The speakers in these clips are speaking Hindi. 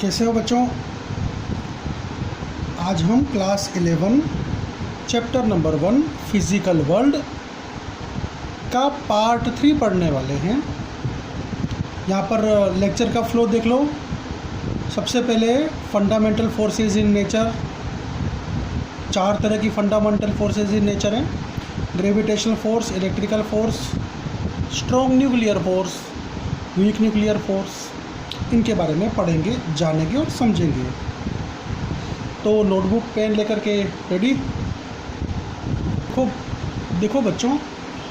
कैसे हो बच्चों। आज हम class 11 chapter number 1 physical world का पार्ट 3 पढ़ने वाले हैं। यहाँ पर लेक्चर का फ्लो देख लो। सबसे पहले फंडामेंटल फोर्सेस इन नेचर, 4 तरह की फंडामेंटल फोर्सेस इन नेचर हैं। Gravitational force, electrical force, strong nuclear force, weak nuclear force, इनके बारे में पढ़ेंगे, जानेंगे और समझेंगे। तो नोटबुक पेन लेकर के रेडी। देखो बच्चों,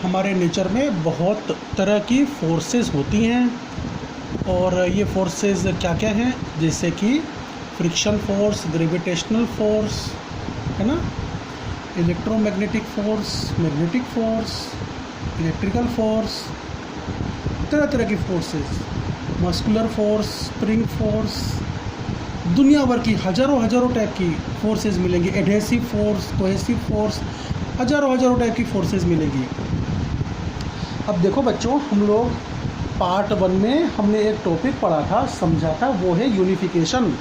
हमारे नेचर में बहुत तरह की फोर्सेस होती हैं और ये फोर्सेस क्या क्या हैं, जैसे कि फ्रिक्शन फोर्स, ग्रेविटेशनल फोर्स, है ना, electromagnetic force, magnetic force, electrical force, तरह तरह की forces, muscular force, spring force, दुनिया भर की हज़ारों टाइप की फोर्सेस मिलेंगी। एडहेसिव फोर्स, कोहेसिव फोर्स, हज़ारों टाइप की फोर्सेस मिलेंगी। अब देखो बच्चों, हम लोग पार्ट 1 में हमने एक टॉपिक पढ़ा था, समझा था, वो है यूनिफिकेशन।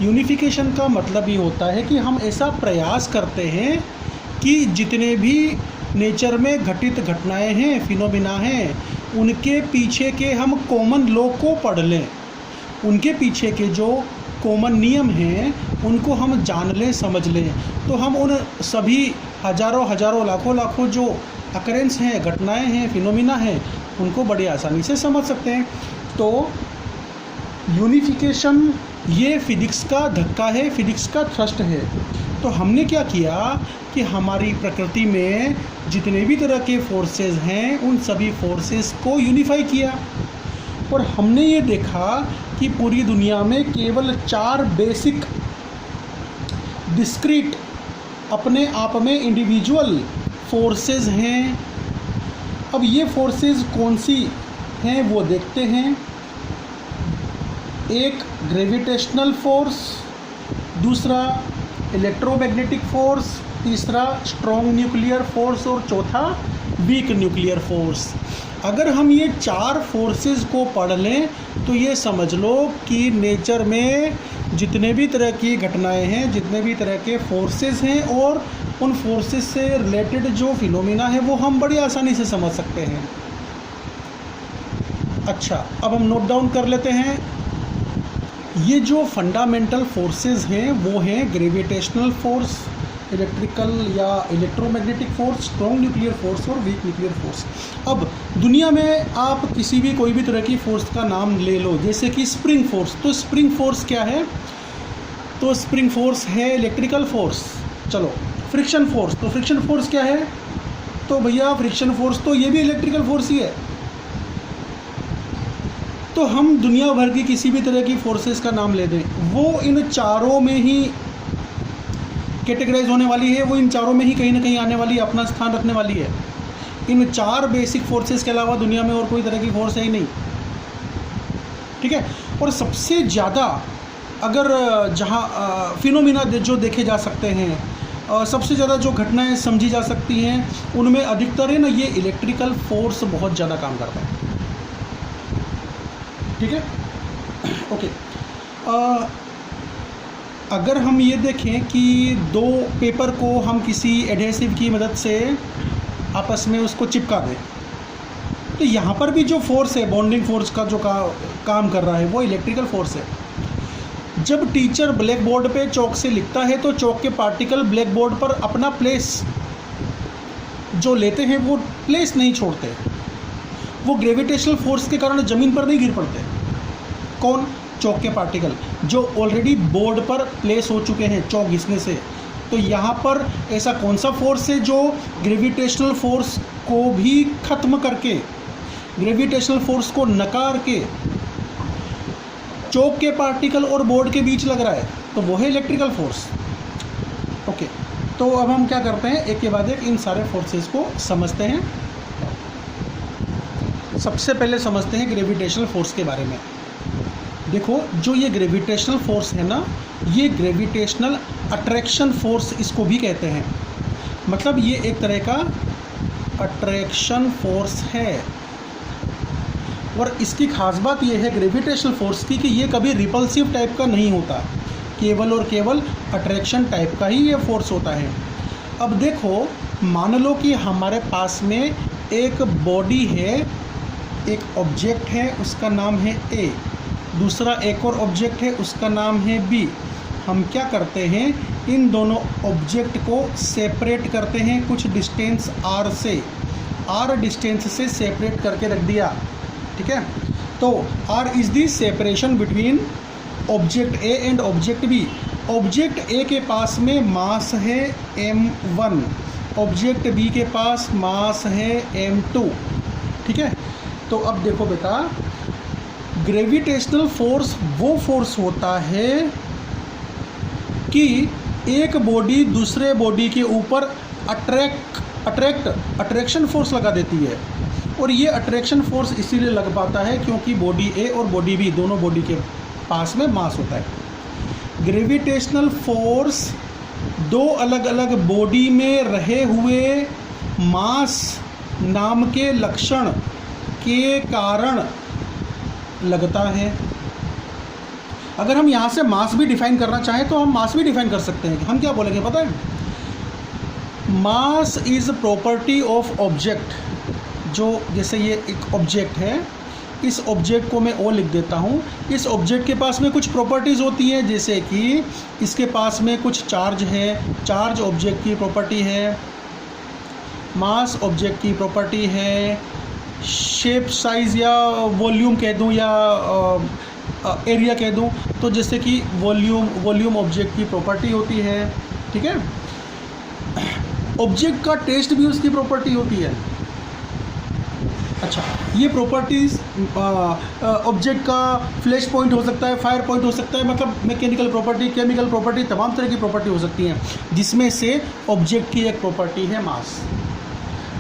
यूनिफिकेशन का मतलब ये होता है कि हम ऐसा प्रयास करते हैं कि जितने भी नेचर में घटित घटनाएं हैं, फिनोमिना हैं, उनके पीछे के हम कॉमन लॉ को पढ़ लें, उनके पीछे के जो कॉमन नियम हैं उनको हम जान लें, समझ लें, तो हम उन सभी हज़ारों लाखों जो अकरेंस हैं, घटनाएं हैं, फिनोमिना हैं, उनको बड़ी आसानी से समझ सकते हैं। तो यूनिफिकेशन ये फिजिक्स का धक्का है, फिजिक्स का थ्रस्ट है। तो हमने क्या किया कि हमारी प्रकृति में जितने भी तरह के फोर्सेस हैं उन सभी फोर्सेस को यूनिफाई किया और हमने ये देखा कि पूरी दुनिया में केवल 4 बेसिक डिस्क्रीट अपने आप में इंडिविजुअल फोर्सेस हैं। अब ये फोर्सेस कौन सी हैं वो देखते हैं। एक ग्रेविटेशनल फोर्स, दूसरा इलेक्ट्रोमैग्नेटिक फोर्स, तीसरा स्ट्रॉन्ग न्यूक्लियर फोर्स और चौथा वीक न्यूक्लियर फोर्स। अगर हम ये 4 फोर्सेस को पढ़ लें तो ये समझ लो कि नेचर में जितने भी तरह की घटनाएं हैं, जितने भी तरह के फोर्सेस हैं और उन फोर्सेस से रिलेटेड जो फिनोमिना है वो हम बड़ी आसानी से समझ सकते हैं। अच्छा, अब हम नोट डाउन कर लेते हैं। ये जो फंडामेंटल फोर्सेस हैं वो हैं ग्रेविटेशनल फोर्स, इलेक्ट्रिकल या electromagnetic force, strong nuclear force और वीक न्यूक्लियर फोर्स। अब दुनिया में आप किसी भी कोई भी तरह की फोर्स का नाम ले लो, जैसे कि स्प्रिंग फोर्स। तो स्प्रिंग फोर्स क्या है? तो स्प्रिंग फोर्स है इलेक्ट्रिकल फोर्स। चलो, फ्रिक्शन फोर्स, तो फ्रिक्शन फोर्स क्या है? तो भैया फ्रिक्शन फोर्स तो ये भी इलेक्ट्रिकल फोर्स ही है। तो हम दुनिया भर की किसी भी तरह की फोर्सेस का नाम ले दें, वो इन चारों में ही कैटेगराइज होने वाली है, वो इन चारों में ही कहीं ना कहीं आने वाली, अपना स्थान रखने वाली है। इन 4 बेसिक फोर्सेस के अलावा दुनिया में और कोई तरह की फोर्स है ही नहीं, ठीक है। और सबसे ज़्यादा अगर जहाँ फिनोमिना जो देखे जा सकते हैं, सबसे ज़्यादा जो घटनाएं समझी जा सकती हैं, उनमें अधिकतर है ना ये इलेक्ट्रिकल फोर्स बहुत ज़्यादा काम करता है, ठीक है। ओके, अगर हम ये देखें कि 2 पेपर को हम किसी एडहेसिव की मदद से आपस में उसको चिपका दें, तो यहाँ पर भी जो फोर्स है, बॉन्डिंग फोर्स का जो काम कर रहा है, वो इलेक्ट्रिकल फोर्स है। जब टीचर ब्लैक बोर्ड पे चौक से लिखता है तो चौक के पार्टिकल ब्लैक बोर्ड पर अपना प्लेस जो लेते हैं वो प्लेस नहीं छोड़ते, वो ग्रेविटेशनल फोर्स के कारण ज़मीन पर नहीं गिर पड़ते। कौन? चौक के पार्टिकल जो ऑलरेडी बोर्ड पर प्लेस हो चुके हैं चौक घिसने से। तो यहाँ पर ऐसा कौन सा फोर्स है जो ग्रेविटेशनल फोर्स को भी ख़त्म करके, ग्रेविटेशनल फोर्स को नकार के चौक के पार्टिकल और बोर्ड के बीच लग रहा है? तो वो है इलेक्ट्रिकल फोर्स। ओके, तो अब हम क्या करते हैं, एक के बाद एक इन सारे फोर्सेस को समझते हैं। सबसे पहले समझते हैं ग्रेविटेशनल फोर्स के बारे में। देखो, जो ये ग्रेविटेशनल फोर्स है ना, ये ग्रेविटेशनल अट्रैक्शन फोर्स इसको भी कहते हैं। मतलब ये एक तरह का अट्रैक्शन फोर्स है। और इसकी खास बात यह है ग्रेविटेशनल फोर्स की कि ये कभी रिपल्सिव टाइप का नहीं होता, केवल और केवल अट्रैक्शन टाइप का ही ये फोर्स होता है। अब देखो, मान लो कि हमारे पास में एक बॉडी है, एक ऑब्जेक्ट है, उसका नाम है ए, दूसरा एक और ऑब्जेक्ट है, उसका नाम है बी। हम क्या करते हैं, इन दोनों ऑब्जेक्ट को सेपरेट करते हैं कुछ डिस्टेंस आर से, आर डिस्टेंस से सेपरेट करके रख दिया, ठीक है। तो R is the separation between object A and object B. Object A के पास में मास है m1, ऑब्जेक्ट बी के पास मास है m2, ठीक है। तो अब देखो बेटा, ग्रेविटेशनल फोर्स वो फोर्स होता है कि एक बॉडी दूसरे बॉडी के ऊपर अट्रैक्शन फोर्स लगा देती है, और ये अट्रैक्शन फोर्स इसीलिए लग पाता है क्योंकि बॉडी ए और बॉडी बी दोनों बॉडी के पास में मास होता है। ग्रेविटेशनल फोर्स दो अलग अलग बॉडी में रहे हुए मास नाम के लक्षण के कारण लगता है। अगर हम यहाँ से मास भी डिफाइन करना चाहें तो हम मास भी डिफाइन कर सकते हैं। हम क्या बोलेंगे पता है, mass is property of object. जो जैसे ये एक ऑब्जेक्ट है, इस ऑब्जेक्ट को मैं ओ लिख देता हूँ। इस ऑब्जेक्ट के पास में कुछ प्रॉपर्टीज़ होती हैं, जैसे कि इसके पास में कुछ चार्ज है, चार्ज ऑब्जेक्ट की प्रॉपर्टी है, मास ऑब्जेक्ट की प्रॉपर्टी है, शेप साइज़ या वॉल्यूम कह दूँ या एरिया कह दूँ, तो जैसे कि वॉल्यूम ऑब्जेक्ट की प्रॉपर्टी होती है, ठीक है। ऑब्जेक्ट का टेस्ट भी उसकी प्रॉपर्टी होती है। अच्छा, ये प्रॉपर्टीज़ ऑब्जेक्ट का फ्लैश पॉइंट हो सकता है, फायर पॉइंट हो सकता है, मतलब मैकेनिकल प्रॉपर्टी, केमिकल प्रॉपर्टी, तमाम तरह की प्रॉपर्टी हो सकती हैं, जिसमें से ऑब्जेक्ट की एक प्रॉपर्टी है मास।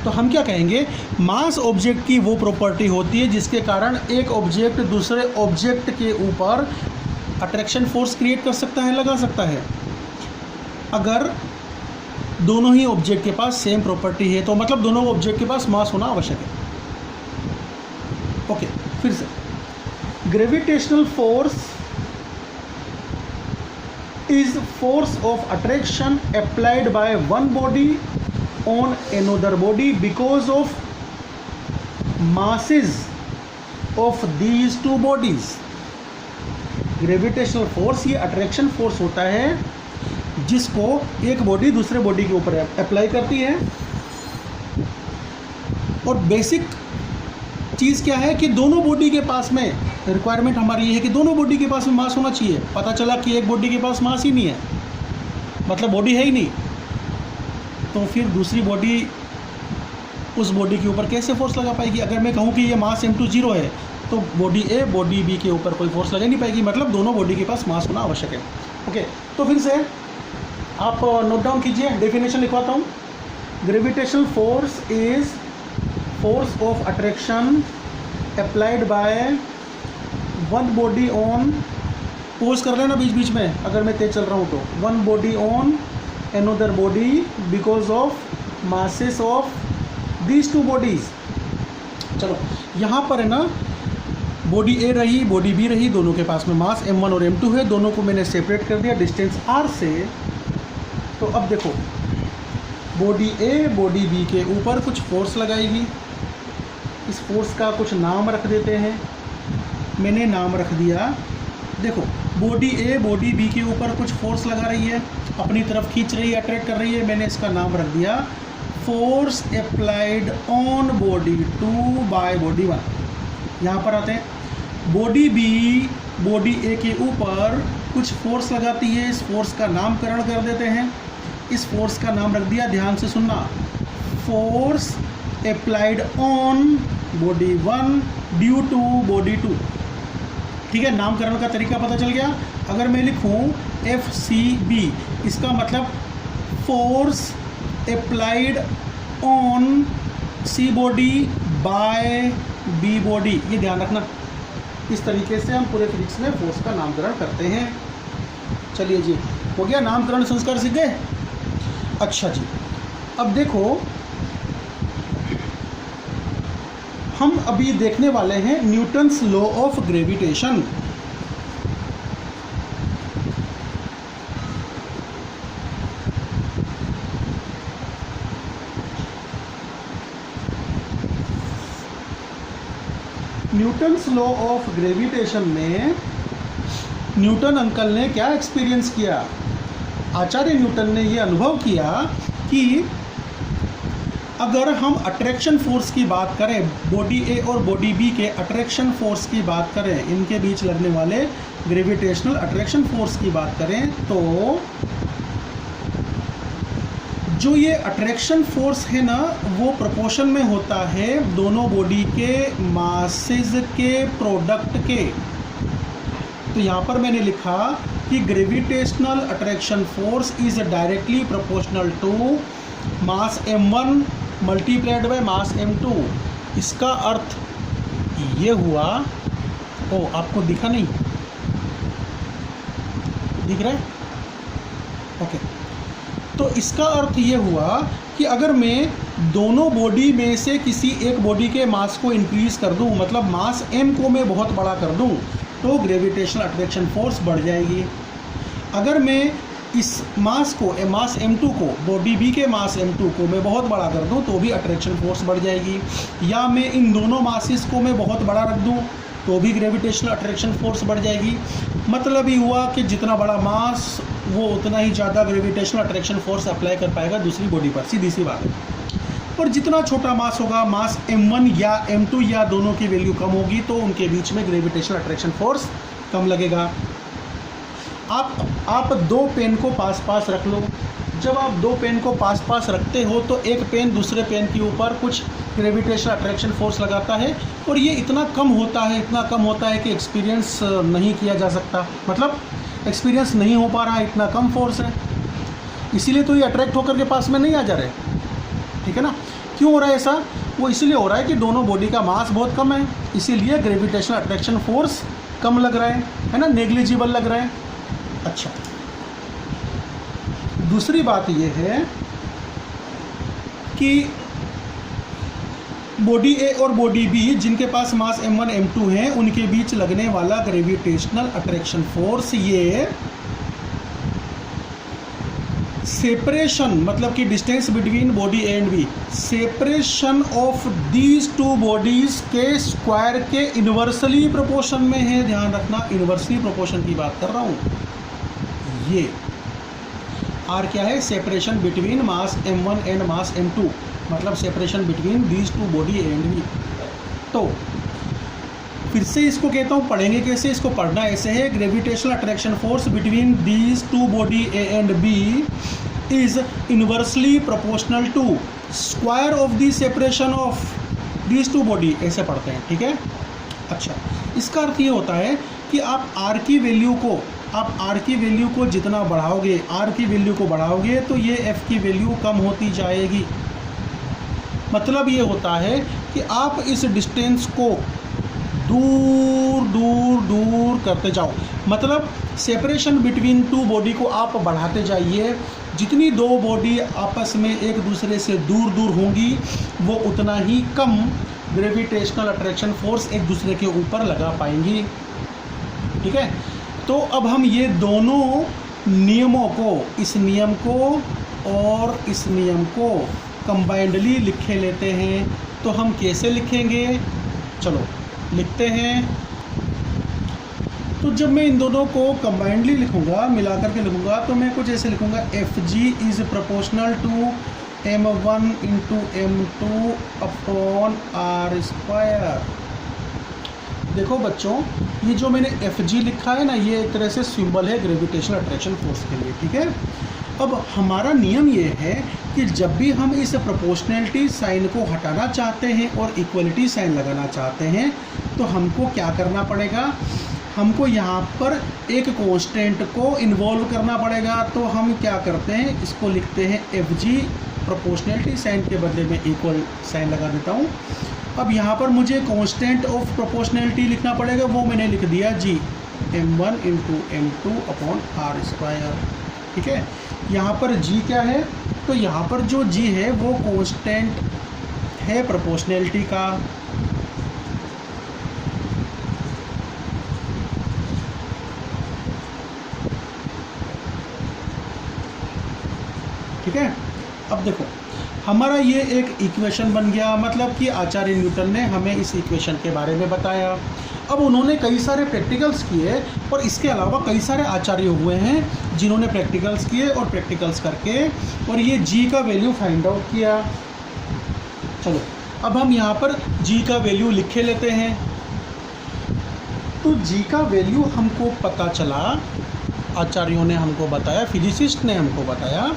तो हम क्या कहेंगे, मास ऑब्जेक्ट की वो प्रॉपर्टी होती है जिसके कारण एक ऑब्जेक्ट दूसरे ऑब्जेक्ट के ऊपर अट्रैक्शन फोर्स क्रिएट कर सकता है, लगा सकता है। अगर दोनों ही ऑब्जेक्ट के पास सेम प्रॉपर्टी है तो मतलब दोनों ऑब्जेक्ट के पास मास होना आवश्यक है। ओके, फिर से, gravitational force is force of attraction applied by one body on another body because of masses of these two bodies। Gravitational force ये अट्रैक्शन फोर्स होता है जिसको एक बॉडी दूसरे बॉडी के ऊपर अप्लाई करती है। और बेसिक चीज़ क्या है कि दोनों बॉडी के पास में रिक्वायरमेंट हमारी ये है कि दोनों बॉडी के पास में मास होना चाहिए। पता चला कि एक बॉडी के पास मास ही नहीं है, मतलब बॉडी है ही नहीं, तो फिर दूसरी बॉडी उस बॉडी के ऊपर कैसे फोर्स लगा पाएगी। अगर मैं कहूँ कि ये मास m2 0 है तो बॉडी ए बॉडी बी के ऊपर कोई फोर्स लगा नहीं पाएगी, मतलब दोनों बॉडी के पास मास होना आवश्यक है। ओके, तो फिर से आप नोट डाउन कीजिए, डेफिनेशन लिखवाता हूँ। Gravitational force is force of attraction applied by one body on, pose कर लेना बीच बीच में अगर मैं तेज चल रहा हूँ तो, one body on another body because of masses of these two bodies। चलो, यहाँ पर है ना, बॉडी ए रही, बॉडी बी रही, दोनों के पास में मास m1 और m2 है, दोनों को मैंने सेपरेट कर दिया डिस्टेंस r से। तो अब देखो, बॉडी ए बॉडी बी के ऊपर कुछ फोर्स लगाएगी, इस फोर्स का कुछ नाम रख देते हैं। मैंने नाम रख दिया, देखो बॉडी ए बॉडी बी के ऊपर कुछ फोर्स लगा रही है, अपनी तरफ खींच रही है, अट्रैक्ट कर रही है, मैंने इसका नाम रख दिया force applied on body 2 by body 1। यहाँ पर आते हैं, बॉडी बी बॉडी ए के ऊपर कुछ फोर्स लगाती है, इस फोर्स का नामकरण कर देते हैं। इस फोर्स का नाम रख दिया, ध्यान से सुनना, force applied on body 1 due to body 2। ठीक है, नामकरण का तरीका पता चल गया। अगर मैं लिखूँ FCB, इसका मतलब force applied on C body by B body. ये ध्यान रखना, इस तरीके से हम पूरे फिजिक्स में फोर्स का नामकरण करते हैं। चलिए जी, हो गया, नामकरण संस्कार सीख गए। अच्छा जी, अब देखो हम अभी देखने वाले हैं Newton's law of gravitation. Newton's law of gravitation में न्यूटन अंकल ने क्या एक्सपीरियंस किया? आचार्य न्यूटन ने ये अनुभव किया कि अगर हम अट्रैक्शन फोर्स की बात करें, बॉडी ए और बॉडी बी के अट्रैक्शन फोर्स की बात करें, इनके बीच लगने वाले ग्रेविटेशनल अट्रैक्शन फोर्स की बात करें, तो जो ये अट्रैक्शन फोर्स है ना, वो प्रोपोर्शन में होता है दोनों बॉडी के मासेस के प्रोडक्ट के। तो यहाँ पर मैंने लिखा कि gravitational attraction force is directly proportional to mass m1 multiplied by mass m2। इसका अर्थ ये हुआ, ओ आपको दिखा नहीं, दिख रहा है? ओके, तो इसका अर्थ ये हुआ कि अगर मैं दोनों बॉडी में से किसी एक बॉडी के मास को इंक्रीज कर दूं, मतलब मास m को मैं बहुत बड़ा कर दूं, तो ग्रेविटेशनल अट्रैक्शन फोर्स बढ़ जाएगी। अगर मैं इस मास को, मास m2 को, बॉडी b के मास m2 को मैं बहुत बड़ा कर दूं, तो भी अट्रैक्शन फोर्स बढ़ जाएगी। या मैं इन दोनों मासेस को मैं बहुत बड़ा रख दूं, तो भी ग्रेविटेशनल अट्रैक्शन फोर्स बढ़ जाएगी। मतलब ये हुआ कि जितना बड़ा मास, वो उतना ही ज़्यादा ग्रेविटेशनल अट्रैक्शन फोर्स अप्लाई कर पाएगा दूसरी बॉडी पर, सीधी सी बात है। और जितना छोटा मास होगा, मास m1 या m2 या दोनों की वैल्यू कम होगी, तो उनके बीच में ग्रेविटेशनल अट्रैक्शन फोर्स कम लगेगा। आप दो पेन को पास पास रख लो। जब आप दो पेन को पास पास रखते हो तो एक पेन दूसरे पेन के ऊपर कुछ ग्रेविटेशनल अट्रैक्शन फोर्स लगाता है, और ये इतना कम होता है कि एक्सपीरियंस नहीं किया जा सकता। मतलब एक्सपीरियंस नहीं हो पा रहा है, इतना कम फोर्स है, इसीलिए तो ये अट्रैक्ट होकर के पास में नहीं आ जा रहे। ठीक है ना? क्यों हो रहा है ऐसा? वो इसीलिए हो रहा है कि दोनों बॉडी का मास बहुत कम है, इसीलिए ग्रेविटेशनल अट्रैक्शन फोर्स कम लग रहा है ना, नेग्लिजिबल लग रहा है। अच्छा, दूसरी बात यह है कि बॉडी ए और बॉडी बी जिनके पास मास m1 m2 है, उनके बीच लगने वाला ग्रेविटेशनल अट्रैक्शन फोर्स, ये सेपरेशन, मतलब कि distance between body A and B, separation of these two bodies के स्क्वायर के इन्वर्सली प्रोपोर्शन में है। ध्यान रखना, इन्वर्सली प्रोपोर्शन की बात कर रहा हूँ। ये आर क्या है? Separation between mass m1 and mass m2, मतलब separation between these two body A and B. तो फिर से इसको कहता हूँ, पढ़ेंगे कैसे? इसको पढ़ना ऐसे है, gravitational attraction force between these two body A and B is inversely proportional to square of the separation of these two body, ऐसे पढ़ते हैं। ठीक है? अच्छा, इसका अर्थ ये होता है कि आप आर की वैल्यू को जितना बढ़ाओगे, आर की वैल्यू को बढ़ाओगे, तो ये एफ की वैल्यू कम होती जाएगी। मतलब ये होता है कि आप इस डिस्टेंस को दूर दूर दूर करते जाओ, मतलब सेपरेशन बिटवीन टू बॉडी को आप बढ़ाते जाइए। जितनी दो बॉडी आपस में एक दूसरे से दूर दूर होंगी, वो उतना ही कम ग्रेविटेशनल अट्रैक्शन फोर्स एक दूसरे के ऊपर लगा पाएंगी। ठीक है? तो अब हम ये दोनों नियमों को, इस नियम को और इस नियम को कंबाइंडली लिखे लेते हैं। तो हम कैसे लिखेंगे? चलो लिखते हैं। तो जब मैं इन दोनों को कंबाइंडली लिखूंगा, मिलाकर के लिखूंगा, तो मैं कुछ ऐसे लिखूंगा, F G is proportional to m1 into m2 upon R square. देखो बच्चों, ये जो मैंने एफ जी लिखा है ना, ये एक तरह से सिंबल है ग्रेविटेशनल अट्रैक्शन फोर्स के लिए। ठीक है? अब हमारा नियम ये है कि जब भी हम इस प्रोपोर्शनैलिटी साइन को हटाना चाहते हैं और इक्वलिटी साइन लगाना चाहते हैं, तो हमको क्या करना पड़ेगा? हमको यहाँ पर एक कांस्टेंट को इन्वॉल्व करना पड़ेगा। तो हम क्या करते हैं, इसको लिखते हैं एफ जी, प्रोपोर्शनैलिटी साइन के बदले में इक्वल साइन लगा देता हूँ। अब यहाँ पर मुझे कांस्टेंट ऑफ प्रोपोर्शनैलिटी लिखना पड़ेगा, वो मैंने लिख दिया जी, m1 into m2 upon R square. ठीक है? यहाँ पर जी क्या है? तो यहाँ पर जो जी है वो कांस्टेंट है प्रोपोर्शनैलिटी का। ठीक है। अब देखो हमारा ये एक इक्वेशन बन गया, मतलब कि आचार्य न्यूटन ने हमें इस इक्वेशन के बारे में बताया। अब उन्होंने कई सारे प्रैक्टिकल्स किए और इसके अलावा कई सारे आचार्य हुए हैं जिन्होंने प्रैक्टिकल्स किए और प्रैक्टिकल्स करके और ये जी का वैल्यू फाइंड आउट किया। चलो अब हम यहाँ पर जी का वैल्यू लिखे लेते हैं। तो जी का वैल्यू हमको पता चला, आचार्यों ने हमको बताया, फिजिसिस्ट ने हमको बताया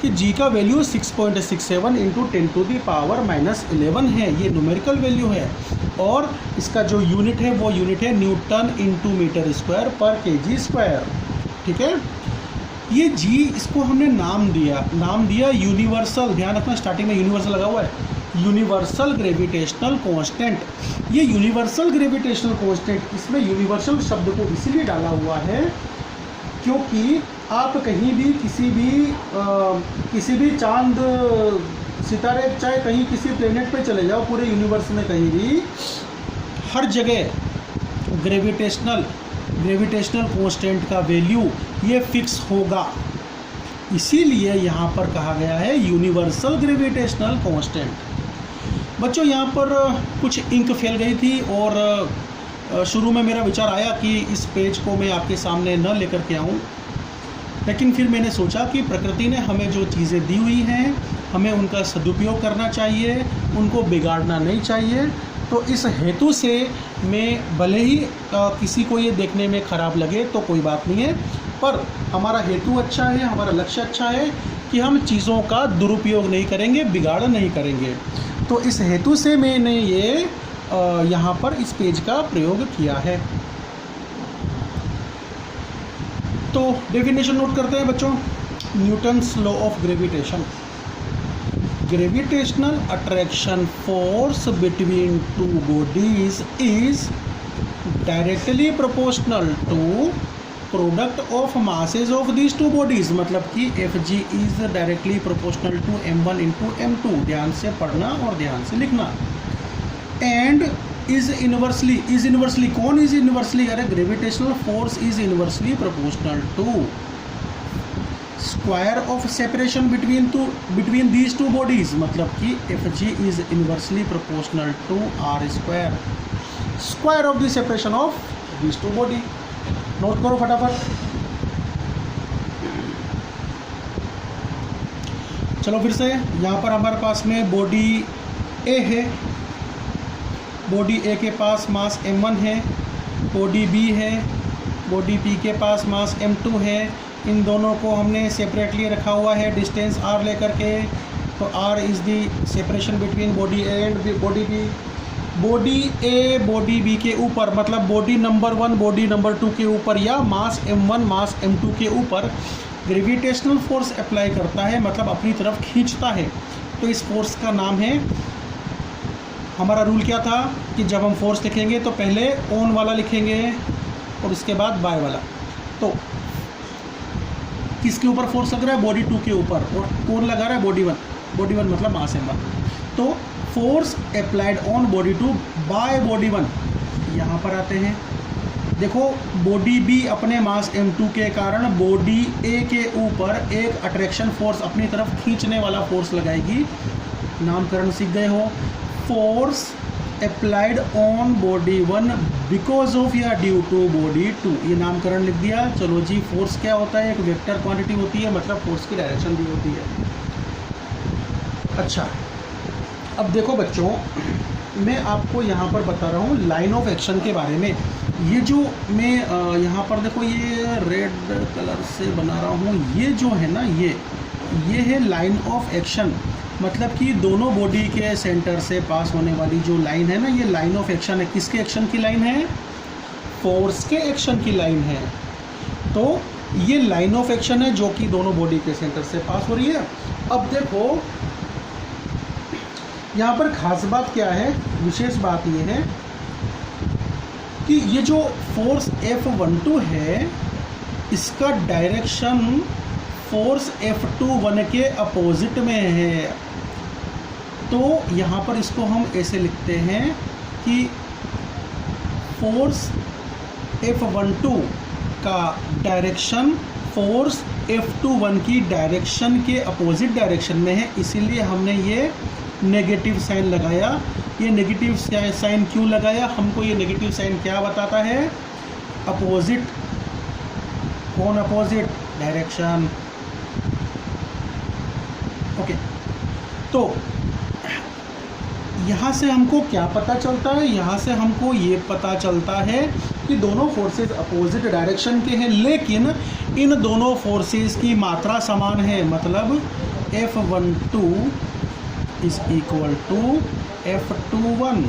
कि जी का वैल्यू 6.67 इंटू 10⁻⁻11 है। ये न्यूमेरिकल वैल्यू है और इसका जो यूनिट है वो यूनिट है न्यूटन इंटू मीटर स्क्वायर पर केजी स्क्वायर। ठीक है। ये जी, इसको हमने नाम दिया यूनिवर्सल। ध्यान रखना स्टार्टिंग में यूनिवर्सल लगा हुआ है, यूनिवर्सल ग्रेविटेशनल कांस्टेंट। ये यूनिवर्सल ग्रेविटेशनल कांस्टेंट, इसमें यूनिवर्सल शब्द को इसीलिए डाला हुआ है क्योंकि आप कहीं भी किसी भी चांद सितारे, चाहे कहीं किसी प्लेनेट पे चले जाओ, पूरे यूनिवर्स में कहीं भी हर जगह ग्रेविटेशनल कांस्टेंट का वैल्यू ये फिक्स होगा। इसीलिए यहाँ पर कहा गया है यूनिवर्सल ग्रेविटेशनल कांस्टेंट। बच्चों यहाँ पर कुछ इंक फैल गई थी और शुरू में मेरा विचार आया कि इस पेज को मैं आपके सामने न लेकर के आऊँ, लेकिन फिर मैंने सोचा कि प्रकृति ने हमें जो चीज़ें दी हुई हैं हमें उनका सदुपयोग करना चाहिए, उनको बिगाड़ना नहीं चाहिए। तो इस हेतु से मैं भले ही किसी को ये देखने में ख़राब लगे तो कोई बात नहीं है, पर हमारा हेतु अच्छा है, हमारा लक्ष्य अच्छा है कि हम चीज़ों का दुरुपयोग नहीं करेंगे, बिगाड़ नहीं करेंगे। तो इस हेतु से मैंने ये यहाँ पर इस पेज का प्रयोग किया है। तो डेफिनेशन नोट करते हैं बच्चों। Newton's law of gravitation. Gravitational attraction force between two bodies is directly proportional to product of masses of these two bodies। मतलब कि Fg is directly proportional to m1 into m2। ध्यान से पढ़ना और ध्यान से लिखना। And is inversely कौन is inversely? अरे gravitational force is inversely proportional to square of separation between these two bodies. मतलब कि Fg is inversely proportional to R square, square of the separation of these two body. Note करो फटाफट। चलो फिर से, यहाँ पर हमारे पास में बॉडी ए है, बॉडी ए के पास मास m1 है, बॉडी बी है, बॉडी पी के पास मास m2 है। इन दोनों को हमने सेपरेटली रखा हुआ है डिस्टेंस r लेकर के। तो r is the separation between body A and body B. Body A body B के ऊपर, मतलब बॉडी नंबर 1 बॉडी नंबर 2 के ऊपर या मास m1 मास m2 के ऊपर ग्रेविटेशनल फोर्स अप्लाई करता है, मतलब अपनी तरफ खींचता है। तो इस फोर्स का नाम है, हमारा रूल क्या था कि जब हम फोर्स लिखेंगे तो पहले ऑन वाला लिखेंगे और उसके बाद बाय वाला। तो किसके ऊपर फोर्स लग रहा है? बॉडी 2 के ऊपर। और कौन लगा रहा है? बॉडी 1 मतलब मास m1। तो force applied on body 2 by body 1। यहाँ पर आते हैं, देखो बॉडी बी अपने मास m2 के कारण बॉडी ए के ऊपर एक अट्रैक्शन फोर्स, अपनी तरफ खींचने वाला फोर्स लगाएगी। नामकरण सीख गए हो। Force applied on body 1 because of या ड्यू टू बॉडी 2, ये नामकरण लिख दिया। चलो जी, फोर्स क्या होता है? एक वेक्टर क्वांटिटी होती है, मतलब फोर्स की डायरेक्शन भी होती है। अच्छा, अब देखो बच्चों, मैं आपको यहाँ पर बता रहा हूँ लाइन ऑफ एक्शन के बारे में। ये जो मैं यहाँ पर देखो ये रेड कलर से बना रहा हूँ, ये जो है ना ये है लाइन ऑफ एक्शन। मतलब कि दोनों बॉडी के सेंटर से पास होने वाली जो लाइन है ना, ये लाइन ऑफ एक्शन है। किसके एक्शन की लाइन है? फोर्स के एक्शन की लाइन है। तो ये लाइन ऑफ एक्शन है जो कि दोनों बॉडी के सेंटर से पास हो रही है। अब देखो यहाँ पर खास बात क्या है, विशेष बात ये है कि ये जो फोर्स F12 है, इसका डायरेक्शन फोर्स F21 के अपोजिट में है। तो यहाँ पर इसको हम ऐसे लिखते हैं कि फोर्स F12 का डायरेक्शन फोर्स F21 की डायरेक्शन के अपोजिट डायरेक्शन में है, इसीलिए हमने ये नेगेटिव साइन लगाया। ये नेगेटिव साइन क्यों लगाया? हमको ये नेगेटिव साइन क्या बताता है? अपोजिट, कौन अपोजिट? डायरेक्शन। ओके, तो यहाँ से हमको क्या पता चलता है? यहाँ से हमको ये पता चलता है कि दोनों फोर्सेस अपोजिट डायरेक्शन के हैं, लेकिन इन दोनों फोर्सेस की मात्रा समान है। मतलब F12 is equal to F21,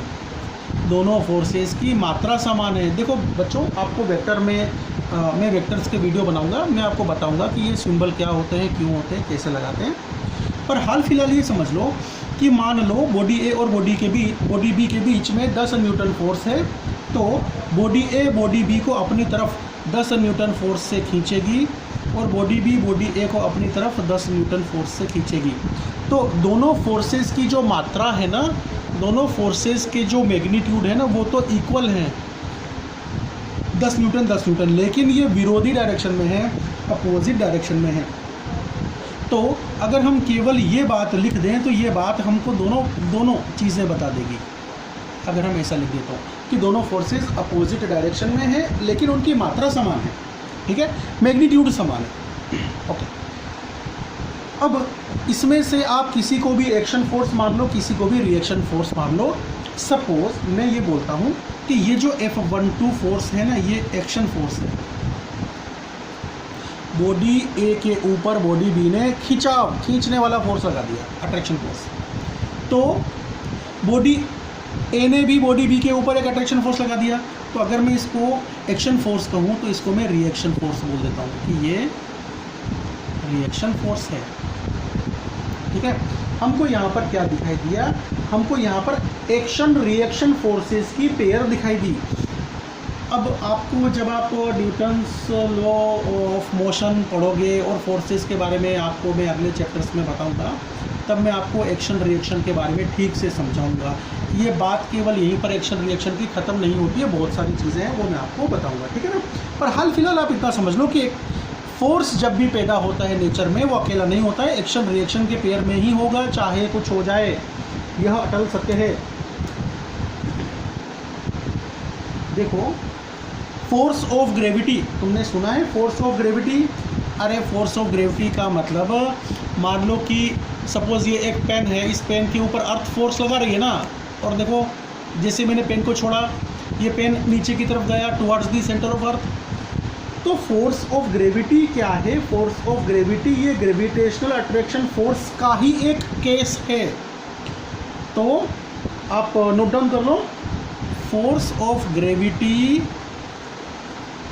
दोनों फोर्सेस की मात्रा समान है। देखो बच्चों, आपको वेक्टर में मैं वेक्टर्स के वीडियो बनाऊंगा, मैं आपको बताऊंगा कि ये सिंबल क्या होते हैं, क्यों होते हैं, कैसे लगाते हैं। पर हाल फिलहाल ये समझ लो कि मान लो बॉडी ए और बॉडी बी के बीच में 10 न्यूटन फोर्स है, तो बॉडी ए बॉडी बी को अपनी तरफ 10 न्यूटन फोर्स से खींचेगी और बॉडी बी बॉडी ए को अपनी तरफ 10 न्यूटन फोर्स से खींचेगी। तो दोनों फोर्सेस की जो मात्रा है ना, दोनों फोर्सेस के जो मैग्नीट्यूड है ना, वो तो इक्वल हैं, 10 न्यूटन, लेकिन ये विरोधी डायरेक्शन में है, अपोजिट डायरेक्शन में है। तो अगर हम केवल ये बात लिख दें तो ये बात हमको दोनों चीज़ें बता देगी। अगर हम ऐसा लिख दें कि दोनों फोर्सेस अपोजिट डायरेक्शन में है, लेकिन उनकी मात्रा समान है, ठीक है, मैग्नीट्यूड समान है। ओके, अब इसमें से आप किसी को भी एक्शन फोर्स मान लो, किसी को भी रिएक्शन फोर्स मान लो। सपोज मैं ये बोलता हूँ कि ये जो F12 फोर्स है ना, ये एक्शन फोर्स है। बॉडी ए के ऊपर बॉडी बी ने खींचने वाला फोर्स लगा दिया, अट्रैक्शन फोर्स। तो बॉडी ए ने भी बॉडी बी के ऊपर एक अट्रैक्शन फोर्स लगा दिया। तो अगर मैं इसको एक्शन फोर्स कहूँ तो इसको मैं रिएक्शन फोर्स बोल देता हूँ कि ये रिएक्शन फोर्स है, ठीक है। हमको यहाँ पर क्या दिखाई दिया? हमको यहाँ पर एक्शन रिएक्शन फोर्सेस की पेयर दिखाई दी। अब आपको जब आप न्यूटन्स लॉ ऑफ मोशन पढ़ोगे और फोर्सेस के बारे में आपको मैं अगले चैप्टर्स में बताऊंगा, तब मैं आपको एक्शन रिएक्शन के बारे में ठीक से समझाऊंगा। ये बात केवल यहीं पर एक्शन रिएक्शन की ख़त्म नहीं होती है, बहुत सारी चीज़ें हैं वो मैं आपको बताऊंगा, ठीक है ना। पर हाल फिलहाल आप इतना समझ लो कि एक फोर्स जब भी पैदा होता है नेचर में, वो अकेला नहीं होता है, एक्शन रिएक्शन के पेयर में ही होगा, चाहे कुछ हो जाए, यह अटल सत्य है। देखो, फोर्स ऑफ ग्रेविटी, तुमने सुना है फोर्स ऑफ ग्रेविटी? अरे फोर्स ऑफ ग्रेविटी का मतलब, मान लो कि सपोज ये एक पेन है, इस पेन के ऊपर अर्थ फोर्स लगा रही है ना, और देखो जैसे मैंने पेन को छोड़ा, ये पेन नीचे की तरफ गया towards the centre of earth. तो फोर्स ऑफ ग्रेविटी क्या है? फोर्स ऑफ ग्रेविटी ये ग्रेविटेशनल अट्रैक्शन फोर्स का ही एक केस है। तो आप नोट डाउन कर लो, force of gravity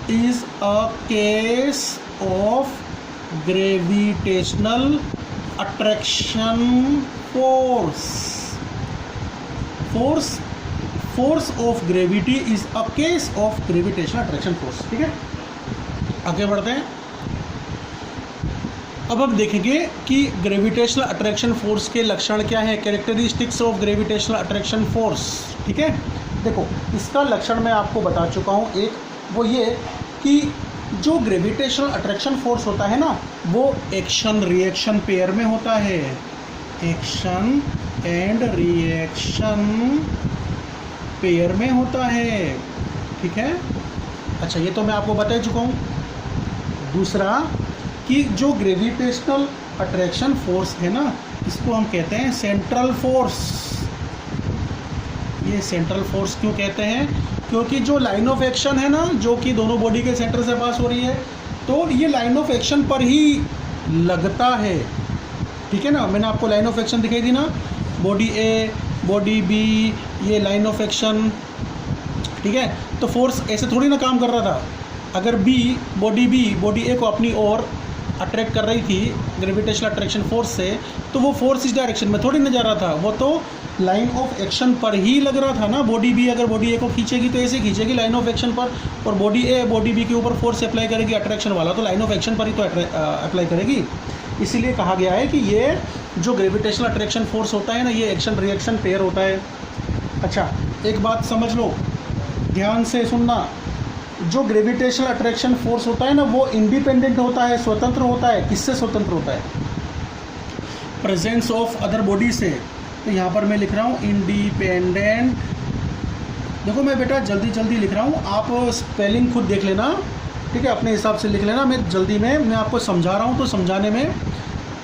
is a case of gravitational attraction force. Force of gravity is a case of gravitational attraction force, ठीक है। आगे बढ़ते हैं। अब हम देखेंगे कि ग्रेविटेशनल अट्रैक्शन फोर्स के लक्षण क्या है, characteristics of gravitational attraction force, ठीक है। देखो, इसका लक्षण मैं आपको बता चुका हूँ। एक वो ये कि जो ग्रेविटेशनल अट्रैक्शन फोर्स होता है ना, वो एक्शन रिएक्शन पेयर में होता है, एक्शन एंड रिएक्शन पेयर में होता है, ठीक है। अच्छा, ये तो मैं आपको बता चुका हूँ। दूसरा कि जो ग्रेविटेशनल अट्रैक्शन फोर्स है ना, इसको हम कहते हैं सेंट्रल फोर्स। ये सेंट्रल फोर्स क्यों कहते हैं? क्योंकि जो लाइन ऑफ एक्शन है ना, जो कि दोनों बॉडी के सेंटर से पास हो रही है, तो ये लाइन ऑफ एक्शन पर ही लगता है, ठीक है ना। मैंने आपको लाइन ऑफ एक्शन दिखाई दी ना, बॉडी ए बॉडी बी, ये लाइन ऑफ एक्शन, ठीक है। तो फोर्स ऐसे थोड़ी ना काम कर रहा था। अगर बॉडी ए को अपनी ओर अट्रैक्ट कर रही थी ग्रेविटेशनल अट्रैक्शन फोर्स से, तो वो फोर्स इस डायरेक्शन में थोड़ी ना जा रहा था, वो तो लाइन ऑफ एक्शन पर ही लग रहा था ना। बॉडी बी अगर बॉडी ए को खींचेगी तो ऐसे खींचेगी लाइन ऑफ एक्शन पर, और बॉडी ए बॉडी बी के ऊपर फोर्स अप्लाई करेगी अट्रैक्शन वाला, तो लाइन ऑफ एक्शन पर ही तो अप्लाई करेगी। इसीलिए कहा गया है कि ये जो ग्रेविटेशनल अट्रैक्शन फोर्स होता है ना, ये एक्शन रिएक्शन पेयर होता है। अच्छा, एक बात समझ लो, ध्यान से सुनना। जो ग्रेविटेशनल अट्रैक्शन फोर्स होता है ना, वो इंडिपेंडेंट होता है, स्वतंत्र होता है। किससे स्वतंत्र होता है? प्रेजेंस ऑफ अदर बॉडी से। तो यहाँ पर मैं लिख रहा हूँ इंडिपेंडेंट। देखो मैं बेटा जल्दी जल्दी लिख रहा हूँ, आप स्पेलिंग खुद देख लेना, ठीक है, अपने हिसाब से लिख लेना। मैं जल्दी में मैं आपको समझा रहा हूँ तो समझाने में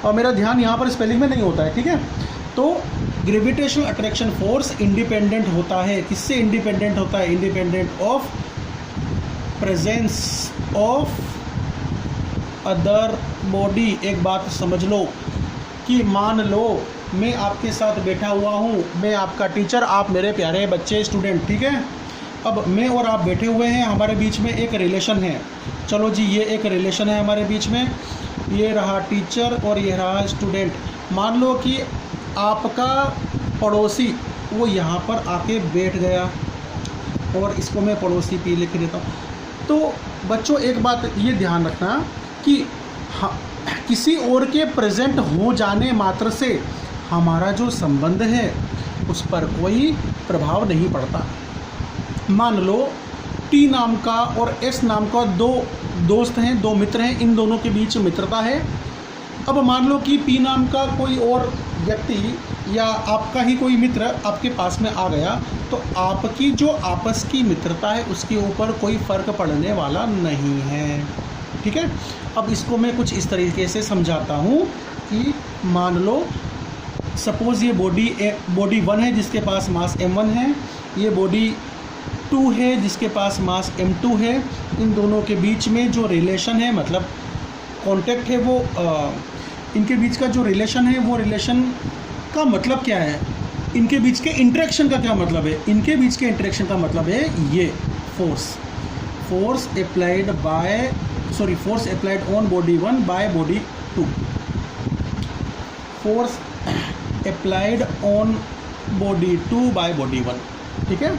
और मेरा ध्यान यहाँ पर स्पेलिंग में नहीं होता है, ठीक है। तो ग्रेविटेशनल अट्रैक्शन फोर्स इंडिपेंडेंट होता है। किससे इंडिपेंडेंट होता है? Independent of presence of other body. एक बात समझ लो कि मान लो मैं आपके साथ बैठा हुआ हूँ, मैं आपका टीचर, आप मेरे प्यारे बच्चे स्टूडेंट, ठीक है। अब मैं और आप बैठे हुए हैं, हमारे बीच में एक रिलेशन है। चलो जी, ये एक रिलेशन है हमारे बीच में, ये रहा टीचर और ये रहा स्टूडेंट। मान लो कि आपका पड़ोसी वो यहाँ पर आके बैठ गया और इसको मैं पड़ोसी पी लिख देता हूँ। तो बच्चों एक बात ये ध्यान रखना कि किसी और के प्रेजेंट हो जाने मात्र से हमारा जो संबंध है उस पर कोई प्रभाव नहीं पड़ता। मान लो टी नाम का और एस नाम का दो दोस्त हैं, दो मित्र हैं, इन दोनों के बीच मित्रता है। अब मान लो कि पी नाम का कोई और व्यक्ति या आपका ही कोई मित्र आपके पास में आ गया, तो आपकी जो आपस की मित्रता है उसके ऊपर कोई फ़र्क पड़ने वाला नहीं है, ठीक है। अब इसको मैं कुछ इस तरीके से समझाता हूँ कि मान लो सपोज़ ये बॉडी 1 है जिसके पास मास m1 है, ये बॉडी 2 है जिसके पास मास m2 है। इन दोनों के बीच में जो रिलेशन है, मतलब कांटेक्ट है, वो इनके बीच का जो रिलेशन है, वो रिलेशन का मतलब क्या है? इनके बीच के इंटरेक्शन का क्या मतलब है? इनके बीच के इंटरेक्शन का मतलब है ये force applied on body 1 by body 2। Force applied on body 2 by body 1, ठीक है।